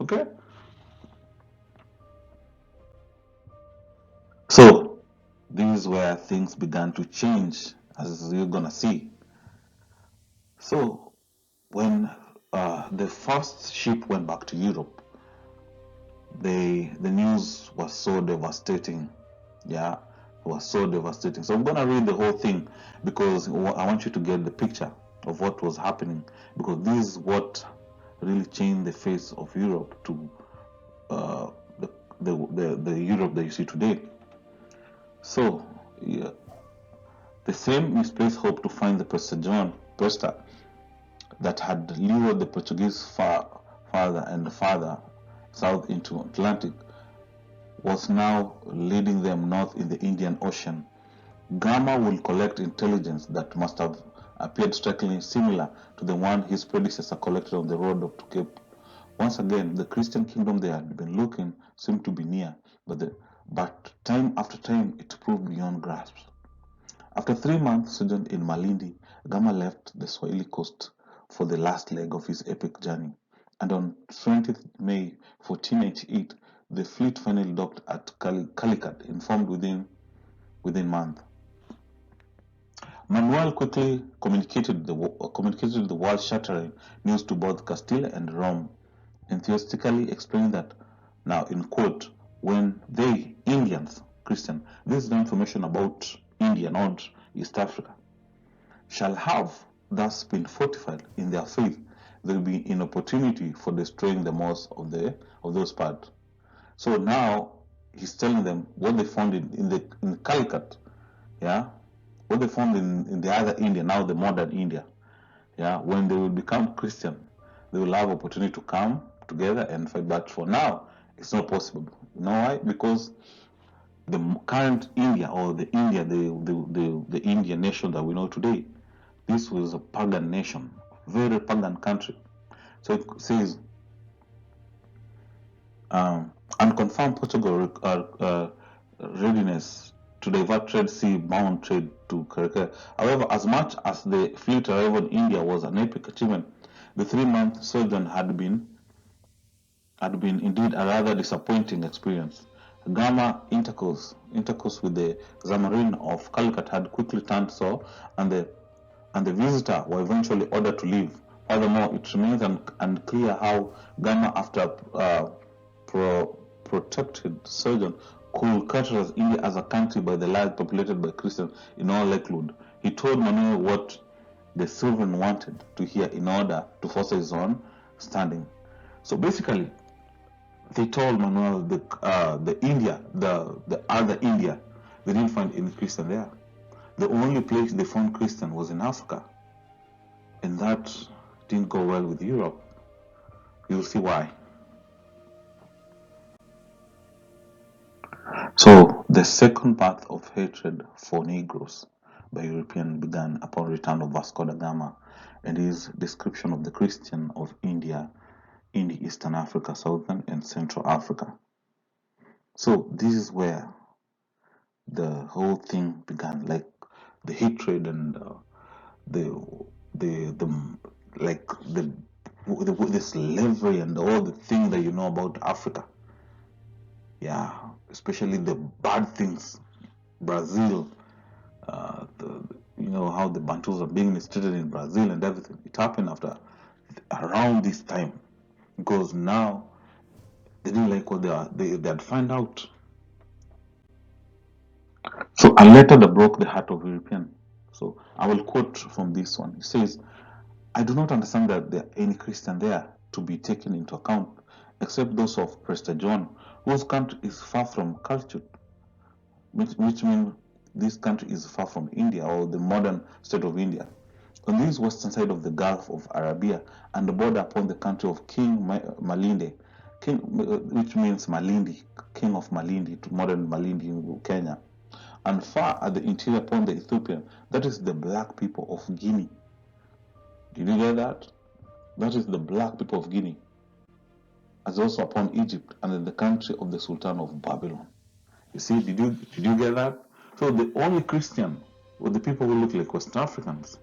Okay, so this is where things began to change, as you're gonna see. So when the first ship went back to Europe, the news was so devastating. Yeah, it was so devastating. So I'm gonna read the whole thing because I want you to get the picture of what was happening, because this is what really changed the face of Europe to uh, the Europe that you see today. So yeah, the same misplaced hope to find the Prester Juan that had lured the Portuguese farther and farther south into Atlantic was now leading them north in the Indian Ocean. Gama will collect intelligence that must have appeared strikingly similar to the one his predecessor collected on the road up to Cape. Once again, the Christian kingdom they had been looking seemed to be near, but time after time it proved beyond grasp. After 3 months sojourn in Malindi, Gama left the Swahili coast for the last leg of his epic journey, and on 20th May 1498, the fleet finally docked at Calicut, informed within month. Manuel quickly communicated the world-shattering news to both Castile and Rome, enthusiastically explaining that, now in quote, when they, Indians, Christian, this is the information about India, not East Africa, shall have thus been fortified in their faith, there will be an opportunity for destroying the most of those parts. So now he's telling them what they found in Calicut, yeah, what they found in the other India, now the modern India, yeah, when they will become Christian, they will have opportunity to come together and fight. But for now, it's not possible. You know why? Because the current India, or the India, the Indian nation that we know today, this was a pagan nation, very pagan country. So it says, unconfirmed Portugal readiness to divert trade sea-bound trade to Caracas. However, as much as the fleet arrival in India was an epic achievement, the 3-month sojourn had been indeed a rather disappointing experience. Gama intercourse with the Zamorin of Calicut had quickly turned sour, and the visitor were eventually ordered to leave. Furthermore, it remains unclear how Gama, after protected sojourn, could characterize India as a country by the large populated by Christians in all likelihood. He told Manuel what the sovereign wanted to hear in order to foster his own standing. So basically, they told Manuel the other India, they didn't find any Christian there. The only place they found Christian was in Africa, and that didn't go well with Europe. You'll see why. So the second path of hatred for Negroes by Europeans began upon return of Vasco da Gama and his description of the Christian of India in Eastern Africa, Southern and Central Africa. So this is where the whole thing began, like the hatred and the slavery and all the things that you know about Africa. Yeah, especially the bad things. Brazil, you know how the Bantus are being mistreated in Brazil and everything. It happened around this time, because now they didn't like what they had found out. So a letter that broke the heart of European. So I will quote from this one. It says, I do not understand that there are any Christian there to be taken into account, except those of Prester Juan, whose country is far from cultured, which means this country is far from India, or the modern state of India. On this western side of the Gulf of Arabia and the border upon the country of King Malindi, which means Malindi, King of Malindi, to modern Malindi in Kenya, and far at the interior upon the Ethiopian, that is the black people of Guinea. Did you get that? That is the black people of Guinea, as also upon Egypt and in the country of the Sultan of Babylon. You see, did you get that? So the only Christian were the people who look like West Africans.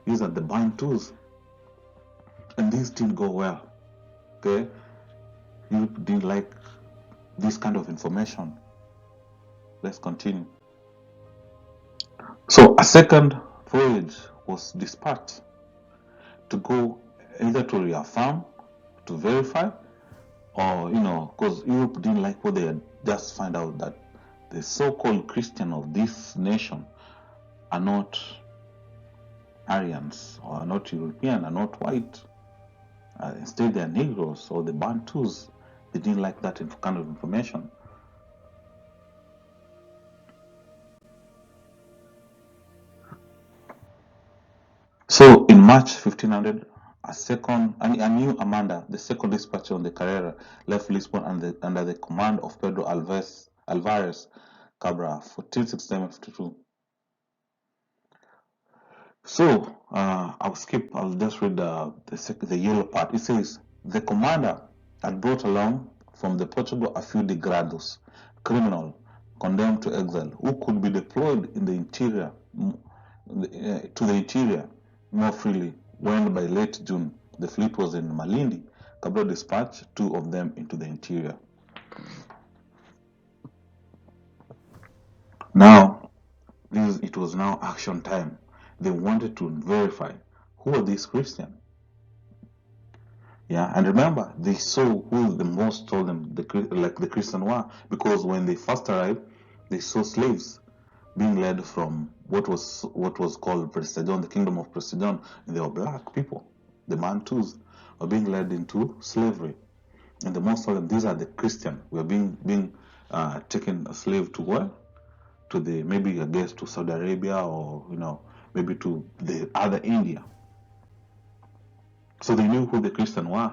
These are the Bantus, and these didn't go well. Okay, you didn't like this kind of information. Let's continue. So a second voyage was dispatched to go either to reaffirm, to verify, or because Europe didn't like what they had just find out that the so-called Christian of this nation are not Aryans, or are not European, are not white. Instead, they are Negroes or the Bantus. They didn't like that kind of information. So in March 1500, a new Amanda, the second dispatcher on the Carrera, left Lisbon under the command of Pedro Alvarez Cabral for till 1652. So I'll just read the yellow part. It says, the commander had brought along from the Portugal a few degrados, criminal, condemned to exile, who could be deployed in the interior to the interior more freely. When by late June the fleet was in Malindi, Cabral dispatched 2 of them into the interior. Now, it was now action time. They wanted to verify who are these Christians. Yeah, and remember, they saw who the most told them the Christian were, because when they first arrived, they saw slaves being led from what was called Prester Juan, the kingdom of Prester Juan, and they were black people. The Bantus were being led into slavery, and the most told them, these are the Christian. We are being taken a slave to where? To the, maybe I guess to Saudi Arabia, or maybe to the other India. So they knew who the Christians were.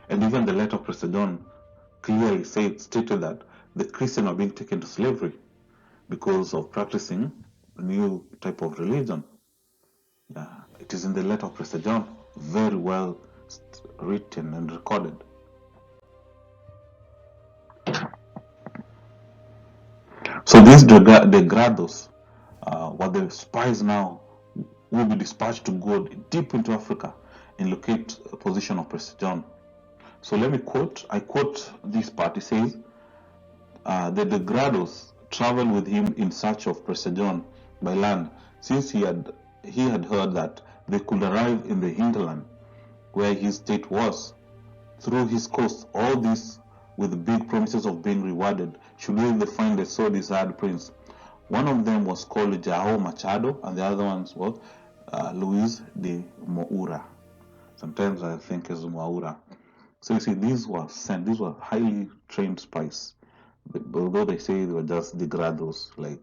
And even the letter of Prester John clearly stated that the Christians are being taken to slavery because of practicing a new type of religion. It is in the letter of Prester John, very well written and recorded. So these degrados were the spies now will be dispatched to go deep into Africa and locate a position of Prester John. So let me quote. I quote this part. It says, the degrados traveled with him in search of Prester John by land, since he had heard that they could arrive in the hinterland where his state was, through his coast. All this with big promises of being rewarded should they find the so desired prince. One of them was called João Machado, and the other one was Luis de Moura. Sometimes I think it's Moura. So you see, these were highly trained spies. Although they say they were just degrados, like,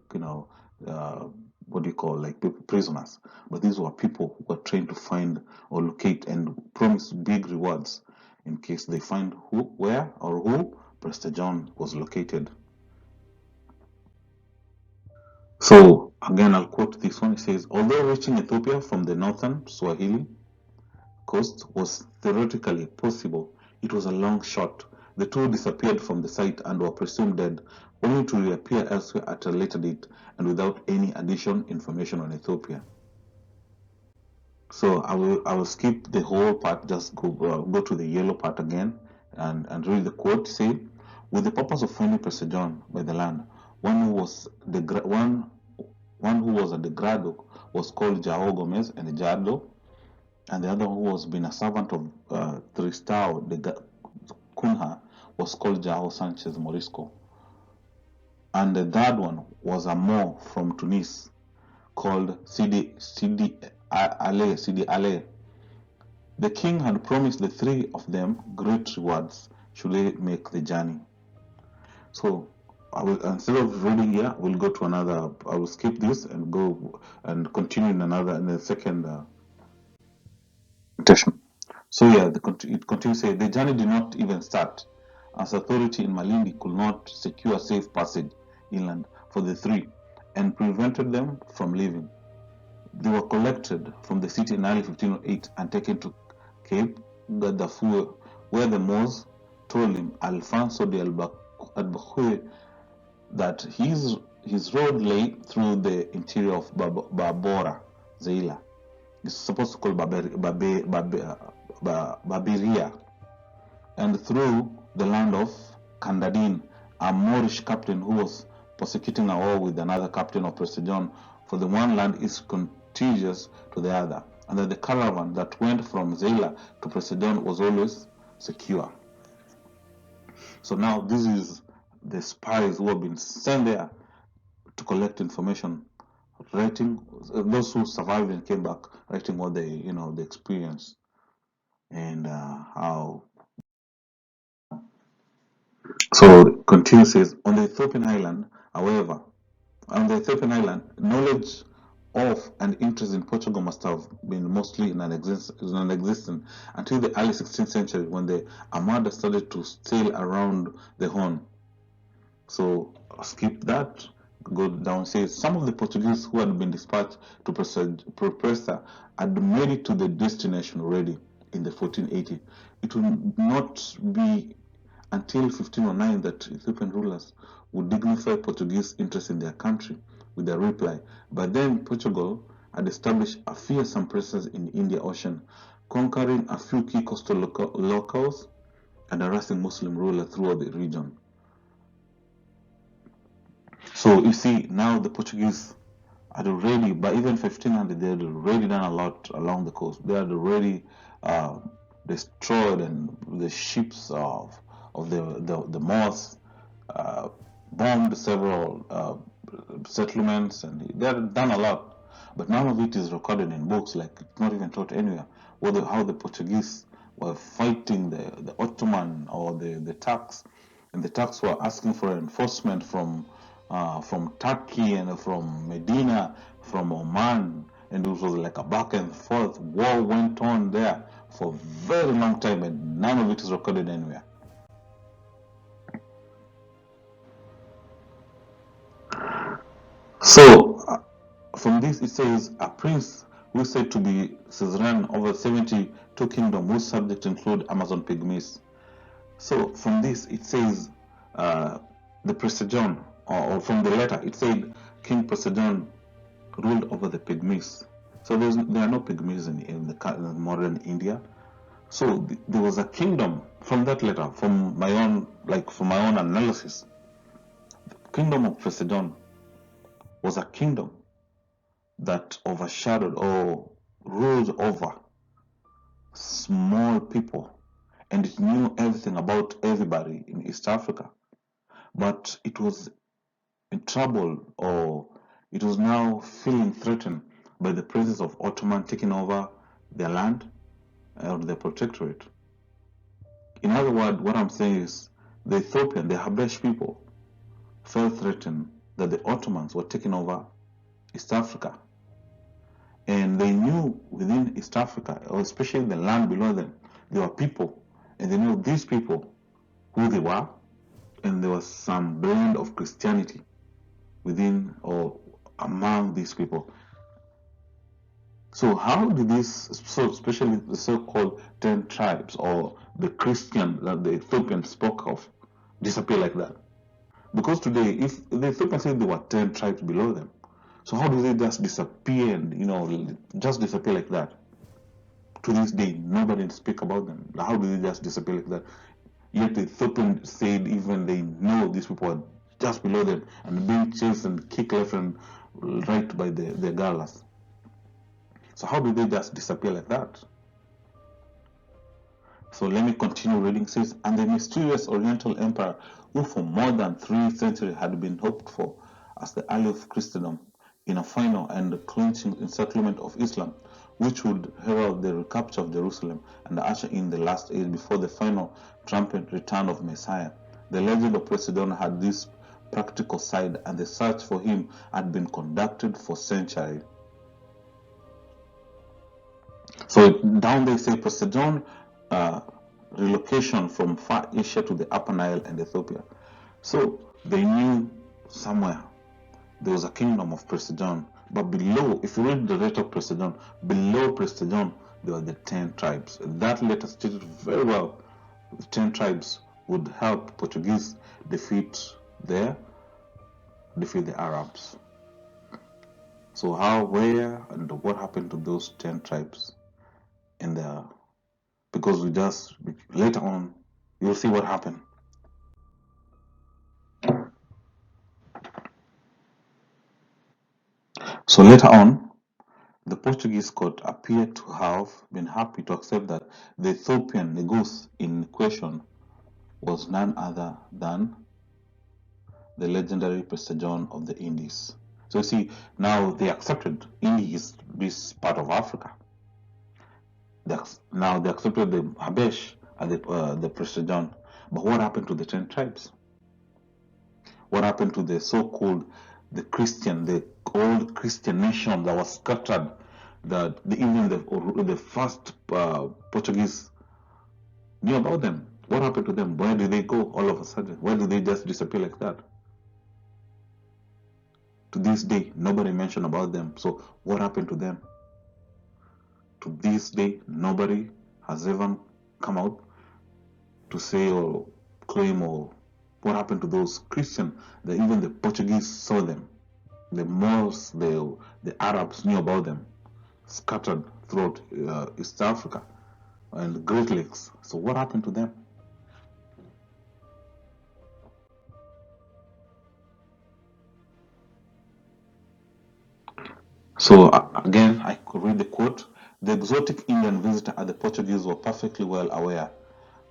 what do you call, like prisoners. But these were people who were trained to find or locate and promise big rewards in case they find who Prester John was located. So again, I'll quote this one. It says, although reaching Ethiopia from the northern Swahili coast was theoretically possible, it was a long shot. The 2 disappeared from the site and were presumed dead, only to reappear elsewhere at a later date and without any additional information on Ethiopia. So I will skip the whole part, just go to the yellow part again and read the quote. Say, with the purpose of finding Prester John by the land, one who was a degrado was called João Gomez and Jado, and the other who was been a servant of Tristão de Cunha was called João Sanchez Morisco. And the third one was a Moor from Tunis called Sidi Ale. The king had promised the 3 of them great rewards should they make the journey. So instead of reading here, we'll go to another. I will skip this and go and continue in the second presentation. So yeah, it continues saying, the journey did not even start, as authority in Malindi could not secure safe passage inland for the 3 and prevented them from leaving. They were collected from the city in early 1508 and taken to Cape Gadafue, where the Moors told him, Alfonso de Albacue, that his road lay through the interior of Barbora, Zaila. It's supposed to call Barberia, and through the land of Kandadin, a Moorish captain who was prosecuting a war with another captain of Prester John, for the one land is contiguous to the other. and that the caravan that went from Zeila to Poseidon was always secure. So now this is the spies who have been sent there to collect information, writing, those who survived and came back, writing what they, the experience and how. So continues says, on the Ethiopian island, however, knowledge of and interest in Portugal must have been mostly non-existent until the early 16th century when the Armada started to sail around the Horn. So skip that, go down, says some of the Portuguese who had been dispatched to Prester had made it to the destination already in the 1480. It would not be until 1509 that Ethiopian rulers would dignify Portuguese interest in their country with a reply. By then, Portugal had established a fearsome presence in the Indian Ocean, conquering a few key coastal locals and harassing Muslim rulers throughout the region. So you see, now the Portuguese had already, by even 1500, they had already done a lot along the coast. They had already destroyed and the ships of the Moors, bombed several settlements, and they had done a lot. But none of it is recorded in books, like it's not even taught anywhere. How the Portuguese were fighting the Ottoman or the Turks, and the Turks were asking for enforcement from Turkey and from Medina, from Oman, and it was like a back and forth. War went on there for a very long time, and none of it is recorded anywhere. So from this it says a prince who is said to be suzerain over 72 kingdoms whose subjects include Amazon pygmies. So from this it says the Prester Juan, or from the letter it said King Prester Juan ruled over the pygmies. So there are no pygmies in the modern India. So there was a kingdom from that letter, from my own analysis. The kingdom of Prester Juan was a kingdom that overshadowed or ruled over small people, and it knew everything about everybody in East Africa. But it was in trouble, or it was now feeling threatened by the presence of Ottoman taking over their land or their protectorate. In other words, what I'm saying is the Ethiopian, the Habesh people, felt threatened that the Ottomans were taking over East Africa. And they knew within East Africa, or especially the land below them, there were people, and they knew these people, who they were, and there was some blend of Christianity within or among these people. So how did especially the so-called 10 tribes, or the Christian that the Ethiopians spoke of, disappear like that? Because today, if the Ethiopians said there were 10 tribes below them, so how do they just disappear and, just disappear like that? To this day, nobody speak about them. How do they just disappear like that? Yet the Ethiopians said even they know these people are just below them and being chased and kicked left and right by the galas. So how do they just disappear like that? So let me continue reading. It says, and the mysterious Oriental Empire, who for more than 3 centuries had been hoped for as the ally of Christendom, in a final and clinching encirclement of Islam, which would herald the recapture of Jerusalem and usher in the last age before the final triumphant return of Messiah. The legend of Poseidon had this practical side, and the search for him had been conducted for centuries. So down they say Poseidon relocation from Far Asia to the Upper Nile and Ethiopia. So they knew somewhere there was a kingdom of Prester Juan, but below, if you read the letter of Prester Juan, below Prester Juan there were the 10 tribes. That letter stated very well the 10 tribes would help Portuguese defeat the Arabs. So how, where, and what happened to those 10 tribes in the, because later on you'll see what happened. So later on the Portuguese court appeared to have been happy to accept that the Ethiopian negus in question was none other than the legendary Prester Juan of the Indies. So you see, now they accepted Indies, this part of Africa. Now they accepted the Habesh and the Prester Juan. But what happened to the 10 tribes? What happened to the so-called the old Christian nation that was scattered? That even the first Portuguese knew about them. What happened to them? Where did they go all of a sudden? Why did they just disappear like that? To this day, nobody mentioned about them. So what happened to them? To this day, nobody has ever come out to say or claim or what happened to those Christians that even the Portuguese saw them. The Moors, the Arabs knew about them, scattered throughout East Africa and the Great Lakes. So what happened to them? So again, I could read the quote. The exotic Indian visitor at the Portuguese were perfectly well aware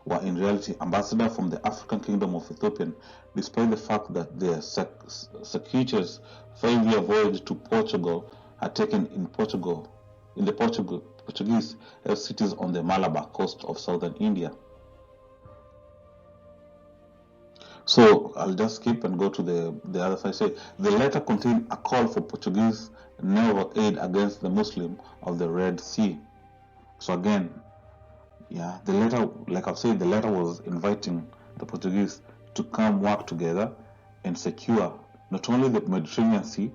were in reality ambassadors from the African kingdom of Ethiopia, despite the fact that their circuitous 5-year voyage to Portugal had taken in the Portuguese cities on the Malabar coast of southern India. So I'll just skip and go to the other side. Say the letter contained a call for Portuguese naval aid against the Muslim of the Red Sea. So again, yeah, the letter, like I've said, the letter was inviting the Portuguese to come work together and secure not only the Mediterranean Sea,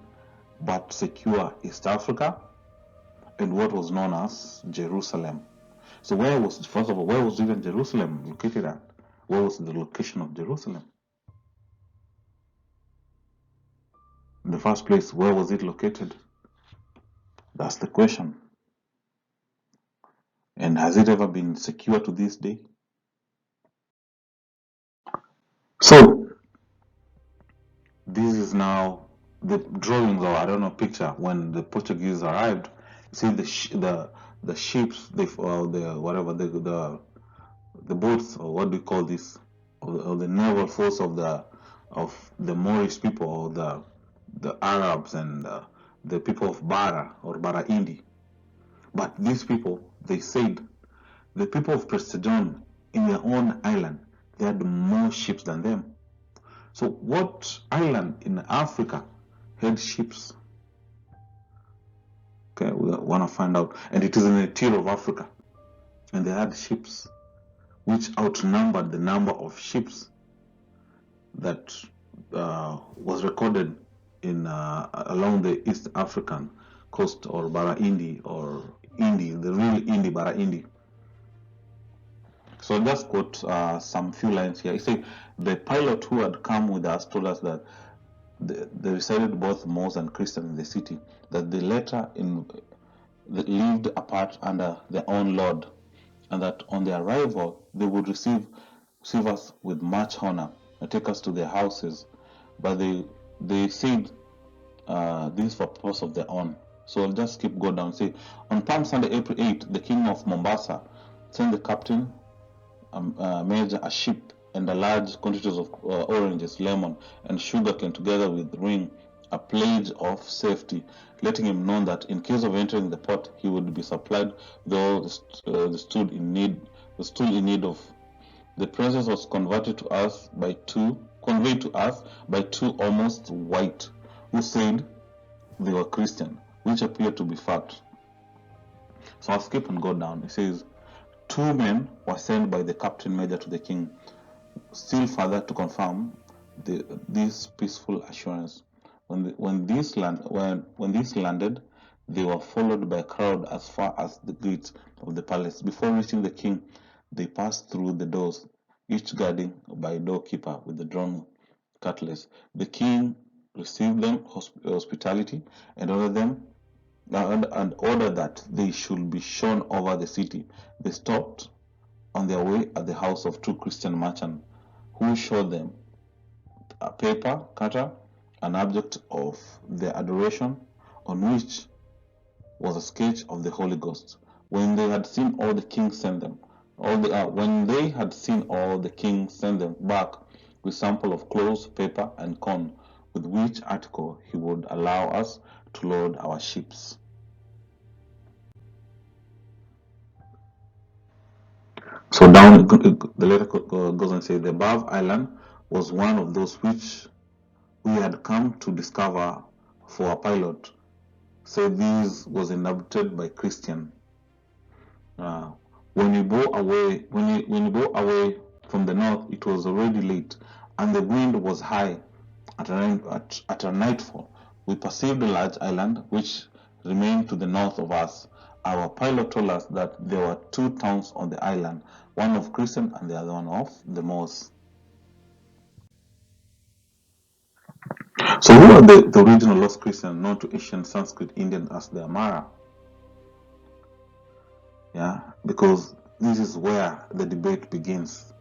but secure East Africa and what was known as Jerusalem. So first of all, where was even Jerusalem located at? Where was the location of Jerusalem? In the first place, where was it located? That's the question. And has it ever been secure to this day? So this is now the drawings, or I don't know, picture when the Portuguese arrived. See the ships, the boats, or what do you call this, or the naval force of the Moorish people, or the Arabs and the people of Bara or Bara Indi. But these people, they said, the people of Prester Juan in their own island, they had more ships than them. So what island in Africa had ships? Okay, we want to find out. And it is in the tier of Africa. And they had ships which outnumbered the number of ships that was recorded in along the East African coast, or Bara Indi, or Indi, the real Indi, Bara Indi. So I'll just quote some few lines here. He said, the pilot who had come with us told us that they resided both Moors and Christians in the city, that they later lived apart under their own lord, and that on their arrival they would receive us with much honor and take us to their houses. But they said this for purpose of their own. So I'll just keep going down. Say, on Palm Sunday, April 8th, the king of Mombasa sent the captain major a ship and a large quantities of oranges, lemon, and sugarcane, together with ring, a pledge of safety, letting him know that in case of entering the port, he would be supplied with all the stood in need of. The princess was conveyed to us by two almost white, who said they were Christian, which appeared to be fact. So I'll skip and go down. It says, 2 men were sent by the captain major to the king, still further to confirm this peaceful assurance. When these landed, they were followed by a crowd as far as the gates of the palace. Before reaching the king, they passed through the doors, each guarded by a doorkeeper with a drawn cutlass. The king received them hospitality and ordered that they should be shown over the city. They stopped on their way at the house of 2 Christian merchants, who showed them a paper cutter, an object of their adoration, on which was a sketch of the Holy Ghost. When they had seen all the king send them, when they had seen all the king send them back with sample of clothes, paper, and corn, with which article he would allow us to load our ships. So down the letter goes and says, the above island was one of those which we had come to discover for a pilot. So this was inhabited by Christian. When you go away from the north, it was already late, and the wind was high. At a nightfall, we perceived a large island which remained to the north of us. Our pilot told us that there were two towns on the island, one of Christian and the other one of the Moors. So who are the original lost Christians known to ancient Sanskrit Indian as the Amara? Yeah, because this is where the debate begins.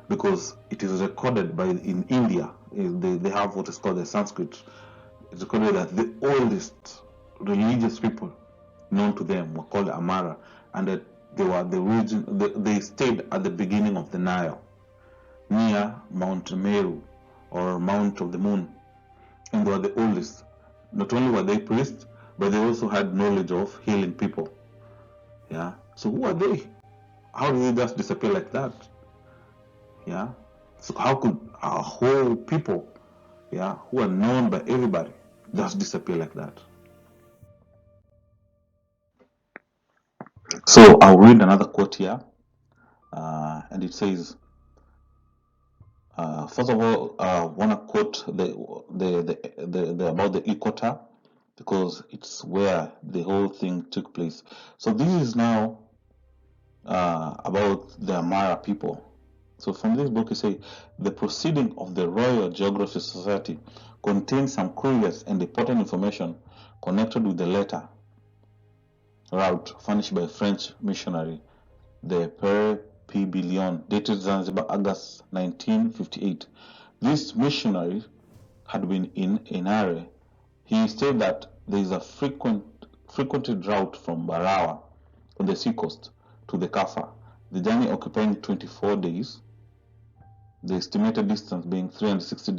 Because it is recorded in India, they have what is called the Sanskrit. It's recorded that the oldest religious people known to them were called Amara, and that they were the region. They stayed at the beginning of the Nile, near Mount Meru or Mount of the Moon, and they were the oldest. Not only were they priests, but they also had knowledge of healing people. Yeah. So who are they? How did they just disappear like that? Yeah. So how could a whole people, yeah, who are known by everybody, just disappear like that? So I'll read another quote here, and it says, first of all, I want to quote the about the equator, because it's where the whole thing took place. So this is now about the Amara people. So from this book, you say the proceeding of the Royal Geographical Society contains some curious and important information connected with the letter route furnished by French missionary, the Pere P. Billion, dated Zanzibar, August 1958. This missionary had been in Inare. He stated that there is a frequented route from Barawa on the seacoast to the Kaffa, the journey occupying 24 days, the estimated distance being 360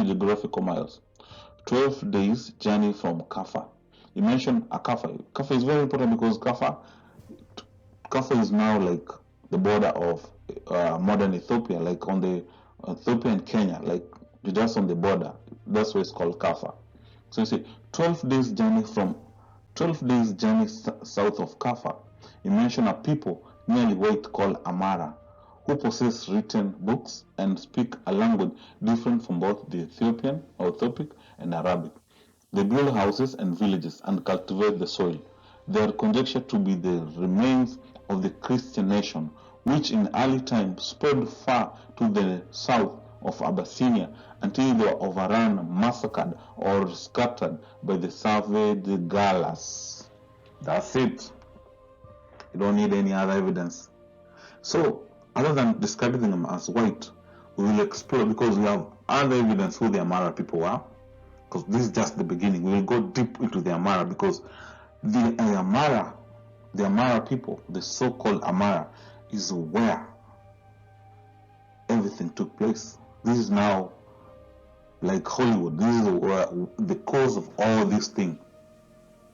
geographical miles. 12 days journey from Kaffa. You mentioned a Kaffa. Kaffa is very important because Kaffa is now like the border of modern Ethiopia, like on the Ethiopia and Kenya, like just on the border. That's why it's called Kaffa. So you see, 12 days journey south of Kaffa. You mention a people nearly white called Amara, who possess written books and speak a language different from both the Ethiopian or Ethiopic and Arabic. They build houses and villages and cultivate the soil. They are conjectured to be the remains of the Christian nation, which in early times spread far to the south of Abyssinia until they were overrun, massacred, or scattered by the savage Gallas. That's it. You don't need any other evidence. So, other than describing them as white, we will explore, because we have other evidence who the Amara people are, because this is just the beginning. We will go deep into the Amara, because the Amara people, the so-called Amara, is where everything took place. This is now like Hollywood. This is the cause of all these things.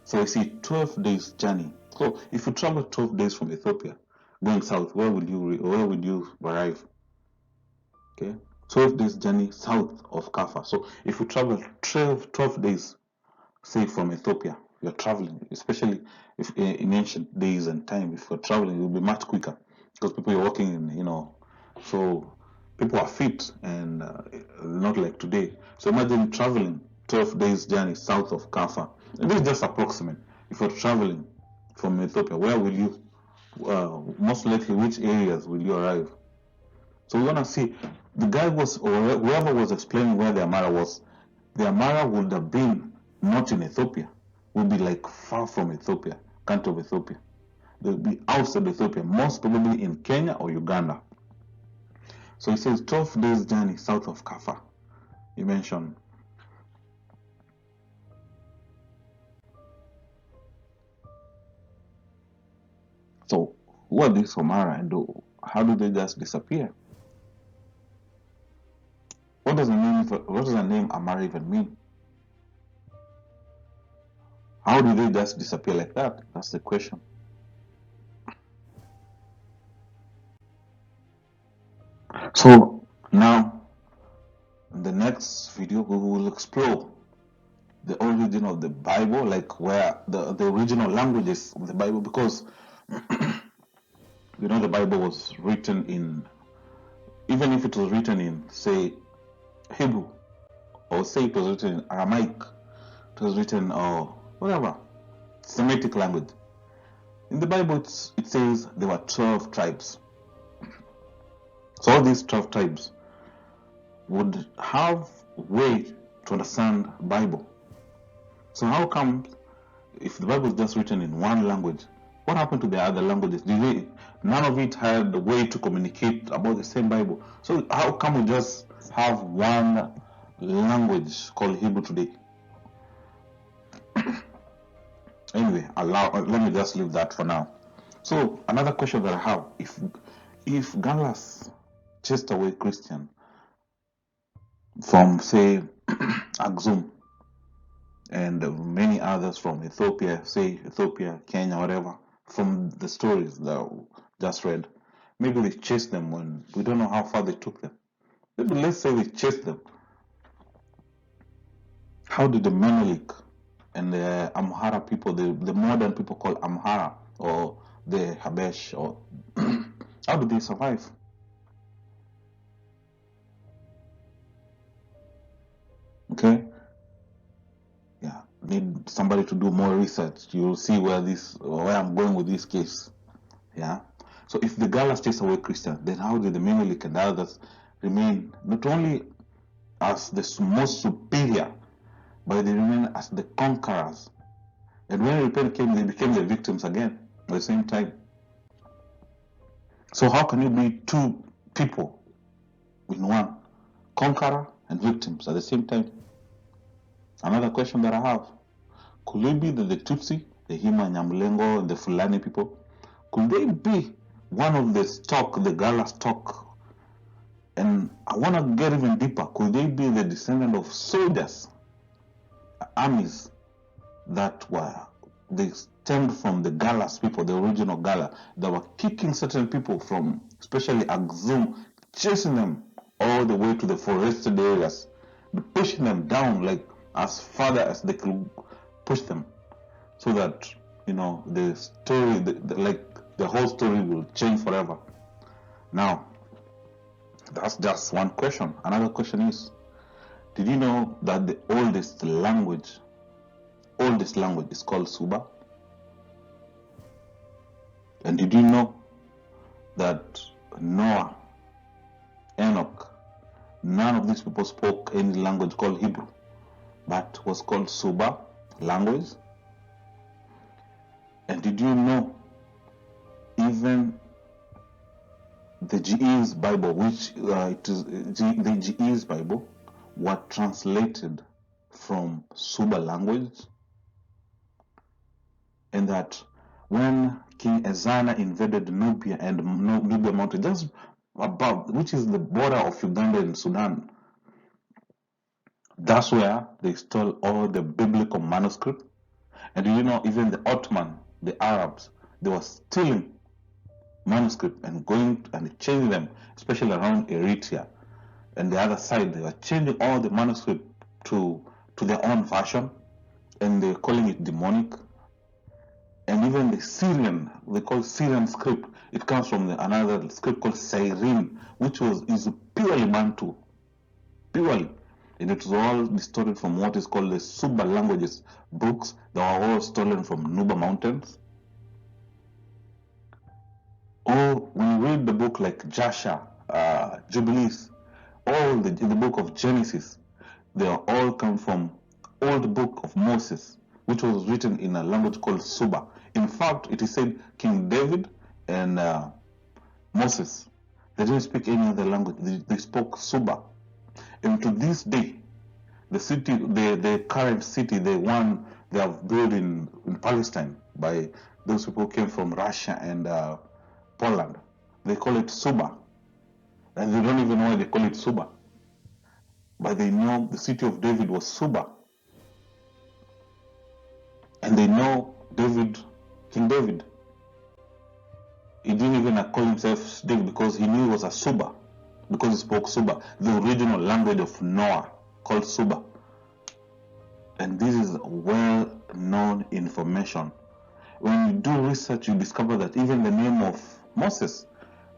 So you see, 12 days journey. So if you travel 12 days from Ethiopia, going south, where would you arrive? Okay, 12 days journey south of Kaffa. So if you travel 12 days, say from Ethiopia, you're traveling, especially if in ancient days and time, if you're traveling, it will be much quicker, because people are walking in, so people are fit and not like today. So imagine traveling 12 days journey south of Kaffa. And this is just approximate. If you're traveling from Ethiopia, where will you, most likely, which areas will you arrive? So we want to see, the guy or whoever was explaining where the Amara was, the Amara would have been not in Ethiopia, would be like far from Ethiopia, country of Ethiopia. They would be outside Ethiopia, most probably in Kenya or Uganda. So he says 12 days journey south of Kaffa. You mentioned. who are these Amara and how do they just disappear? What does the name Amara even mean? How do they just disappear like that? That's the question. So now, in the next video, we will explore the origin of the Bible, like where the original languages of the Bible, because the Bible was written in, even if it was written in, say, Hebrew, or say it was written in Aramaic, it was written or whatever, Semitic language. In the Bible, it says there were 12 tribes. So all these 12 tribes would have a way to understand Bible. So how come, if the Bible is just written in one language, what happened to the other languages? None of it had a way to communicate about the same Bible. So how come we just have one language called Hebrew today? Anyway, let me just leave that for now. So another question that I have: if Gallas chased away Christian from, say, Axum, and many others from Ethiopia, Kenya, whatever, from the stories that we just read, maybe they chased them when we don't know how far they took them. Maybe let's say they chased them. How did the Menelik and the Amhara people, the modern people called Amhara, or the Habesh, or how did they survive? Okay, yeah, need somebody to do more research. You'll see where I'm going with this case. Yeah, so if the Gallas chased away Christians, then how did the Menelik and others remain not only as the most superior, but they remain as the conquerors? And when repent came, they became the victims again at the same time. So how can you be two people in one, conqueror and victims at the same time? Another question that I have: could it be that the Tutsi, the Hima, Nyamlengo, and the Fulani people, could they be one of the Gala stock? And I want to get even deeper. Could they be the descendant of soldiers, armies that they stemmed from the Galas people, the original Gala, that were kicking certain people from, especially Axum, chasing them all the way to the forested areas, pushing them down like as far as they could push them, so that the story, the whole story will change forever. Now, that's just one question. Another question is: did you know that the oldest language is called Suba? And did you know that Noah, Enoch, none of these people spoke any language called Hebrew, but was called Suba language? And did you know even the GE's Bible, which the GE's Bible, were translated from Suba language? And that when King Ezana invaded Nubia and Nubia Mountain, just above, which is the border of Uganda and Sudan, that's where they stole all the biblical manuscripts. And even the Ottoman, the Arabs, they were stealing manuscripts and going and changing them, especially around Eritrea. And the other side, they were changing all the manuscript to their own version, and they're calling it demonic. And even the Syrian, they call Syrian script, it comes from another script called Syrian, which is purely Bantu, purely. And it was all distorted from what is called the Suba languages books that were all stolen from Nuba Mountains. Or when you read the book like Jasher, Jubilees, all in the book of Genesis, they are all come from old book of Moses, which was written in a language called Suba. In fact, it is said King David and Moses, they didn't speak any other language. They spoke Suba. And to this day, the city, the current city, the one they have built in Palestine by those people who came from Russia and Poland. They call it Suba. And they don't even know why they call it Suba. But they know the city of David was Suba. And they know David, King David. He didn't even call himself David because he knew he was a Suba. Because he spoke Suba, the original language of Noah, called Suba. And this is well-known information. When you do research, you discover that even the name of Moses,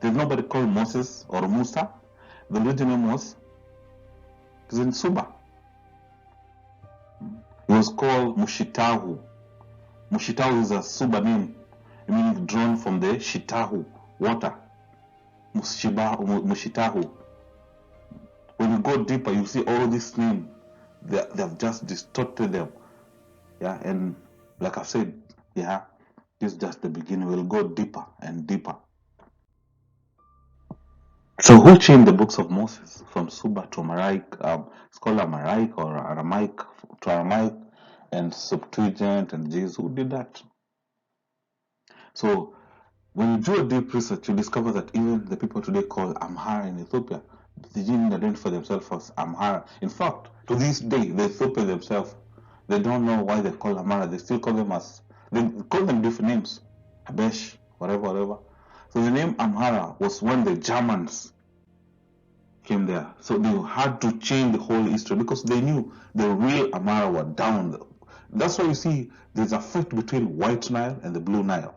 there's nobody called Moses or Musa. The original name was in Suba. He was called Mushitahu. Mushitahu is a Suba name, meaning drawn from the Shitahu, water. Mushitahu. When you go deeper, you see all these names. They have just distorted them. Yeah, and like I said, yeah, this is just the beginning. We'll go deeper and deeper. So who changed the books of Moses from Suba to Amharic? It's called Amharic or Aramaic to Aramaic, and Septuagint and Jesus. Who did that? So when you do a deep research, you discover that even the people today called Amhara in Ethiopia, they didn't identify themselves as Amhara. In fact, to this day, the Ethiopians themselves, they don't know why they're called Amhara. They still call them they call them different names. Habesh, whatever. So the name Amhara was when the Germans came there. So they had to change the whole history because they knew the real Amhara were down. That's why you see there's a fight between White Nile and the Blue Nile.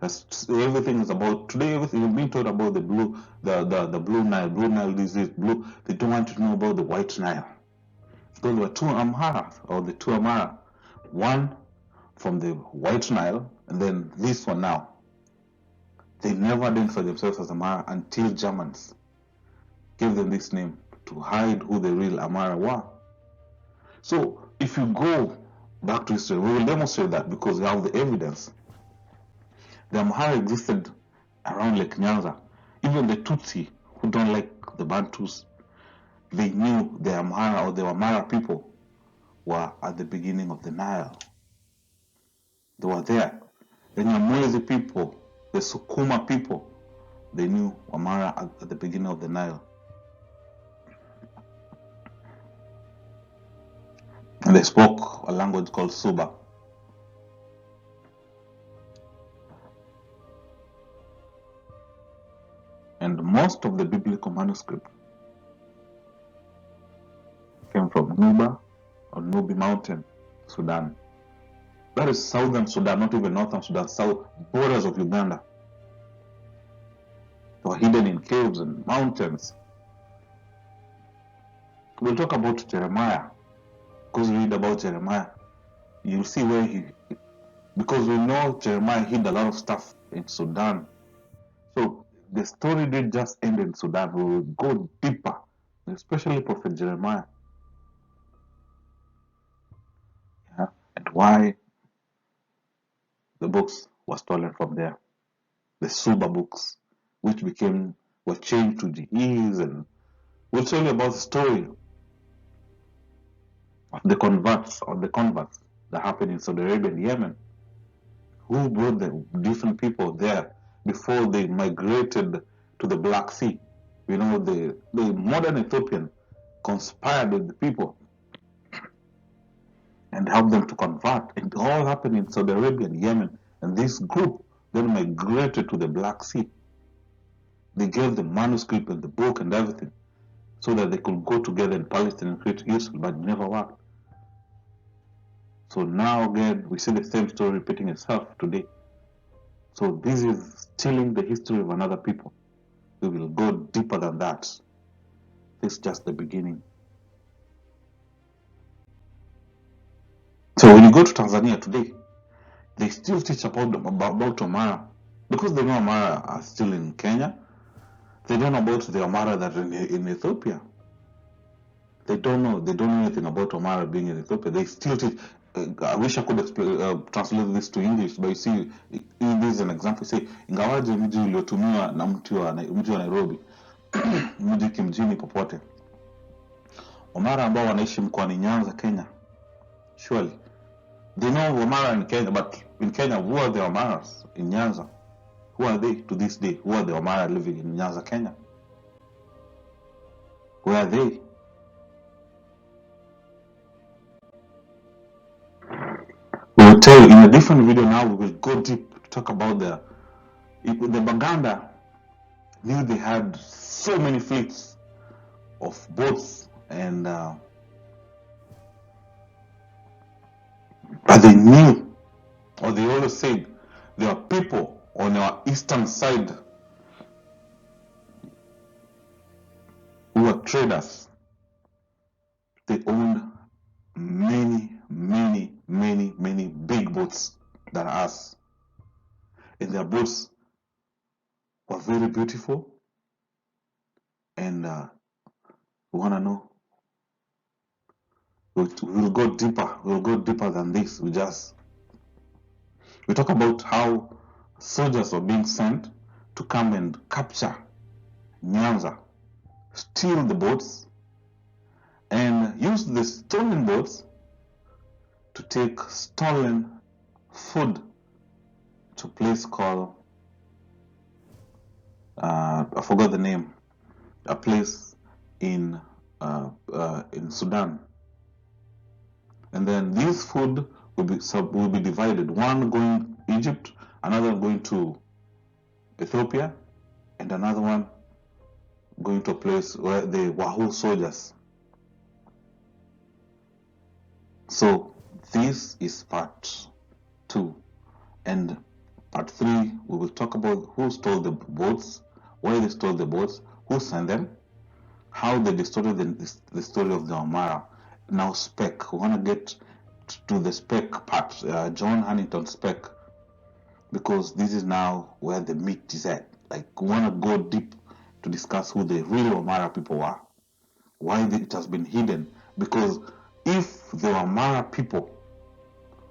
Everything is about today. Everything is being told about the blue Nile. Blue Nile disease. Blue. They don't want to know about the White Nile. Because there were two Amhara, or the two Amhara, one from the White Nile, and then this one now. They never identified themselves as Amhara until Germans gave them this name to hide who the real Amhara were. So if you go back to history, we will demonstrate that because we have the evidence. The Amhara existed around Lake Nyanza. Even the Tutsi, who don't like the Bantus, they knew the Amhara or the Amhara people were at the beginning of the Nile. They were there. The Nyamwezi people, the Sukuma people, they knew Amhara at the beginning of the Nile. And they spoke a language called Suba. And most of the biblical manuscripts came from Nuba or Nubi Mountain, Sudan. That is southern Sudan, not even northern Sudan, south borders of Uganda. They were hidden in caves and mountains. We'll talk about Jeremiah. Because we read about Jeremiah, you'll see where because we know Jeremiah hid a lot of stuff in Sudan. So the story didn't just end in Sudan. We will go deeper, especially Prophet Jeremiah. Yeah, and why the books were stolen from there. The Suba books, which were changed to Ge'ez, and we'll tell you about the story of the converts that happened in Saudi Arabia and Yemen. Who brought the different people there before they migrated to the Black Sea? You know, the modern Ethiopian conspired with the people and helped them to convert. It all happened in Saudi Arabia and Yemen. And this group then migrated to the Black Sea. They gave the manuscript and the book and everything so that they could go together in Palestine and create Israel, but it never worked. So now again, we see the same story repeating itself today. So this is stealing the history of another people. We will go deeper than that. This is just the beginning. So when you go to Tanzania today, they still teach about Amhara. Because they know Amhara are still in Kenya, they don't know about the Amhara that are in Ethiopia. They don't know anything about Amhara being in Ethiopia. They still teach. I wish I could translate this to English, but you see, this is an example. Say, ingawaje mji uliotumiwa na mji wa Nairobi, mji kimjini popote. Amhara ambao wanaishi mkoani Nyanza, Kenya, they know Amhara in Kenya, but in Kenya, who are the Amharas in Nyanza? Who are they to this day? Who are the Amara living in Nyanza, Kenya? Where are they? We will tell you in a different video now. We will go deep to talk about the Baganda knew they had so many fleets of boats, and but they knew, or they always said, there are people on our eastern side who are traders. They owned many big boats than us, and their boats were very beautiful. And we want to know, we'll go deeper. We'll go deeper than this. We talk about how soldiers were being sent to come and capture Nyanza, steal the boats, and use the stolen boats to take stolen food to a place called, I forgot the name, a place in Sudan. And then this food will be divided, one going Egypt, another going to Ethiopia, and another one going to a place where the Wahoo soldiers. So this is part 2, and part 3 we will talk about who stole the boats, why they stole the boats, who sent them, how they distorted the story of the Amara. Now spec, we want to get to the spec part, John Huntington spec, because this is now where the meat is at. Like, we want to go deep to discuss who the real Amara people are, why it has been hidden. Because if the Amara people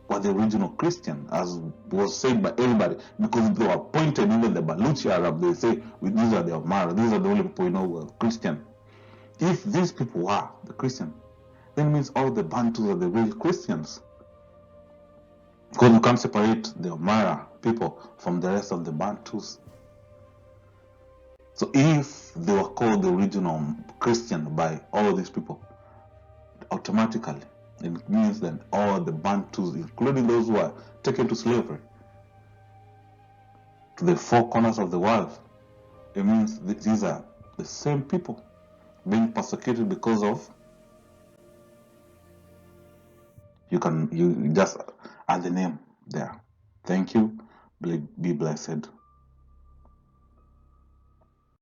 were the original Christian, as was said by everybody, because they were appointed, even the Baluchi Arab, they say, these are the Amara, these are the only people who are Christian. If these people were the Christian, then it means all the Bantus are the real Christians. Because you can't separate the Amara people from the rest of the Bantus. So if they were called the original Christian by all these people, automatically it means that all the Bantus, including those who are taken to slavery to the 4 corners of the world, it means these are the same people being persecuted because of, you just add the name there. Thank you. Be blessed.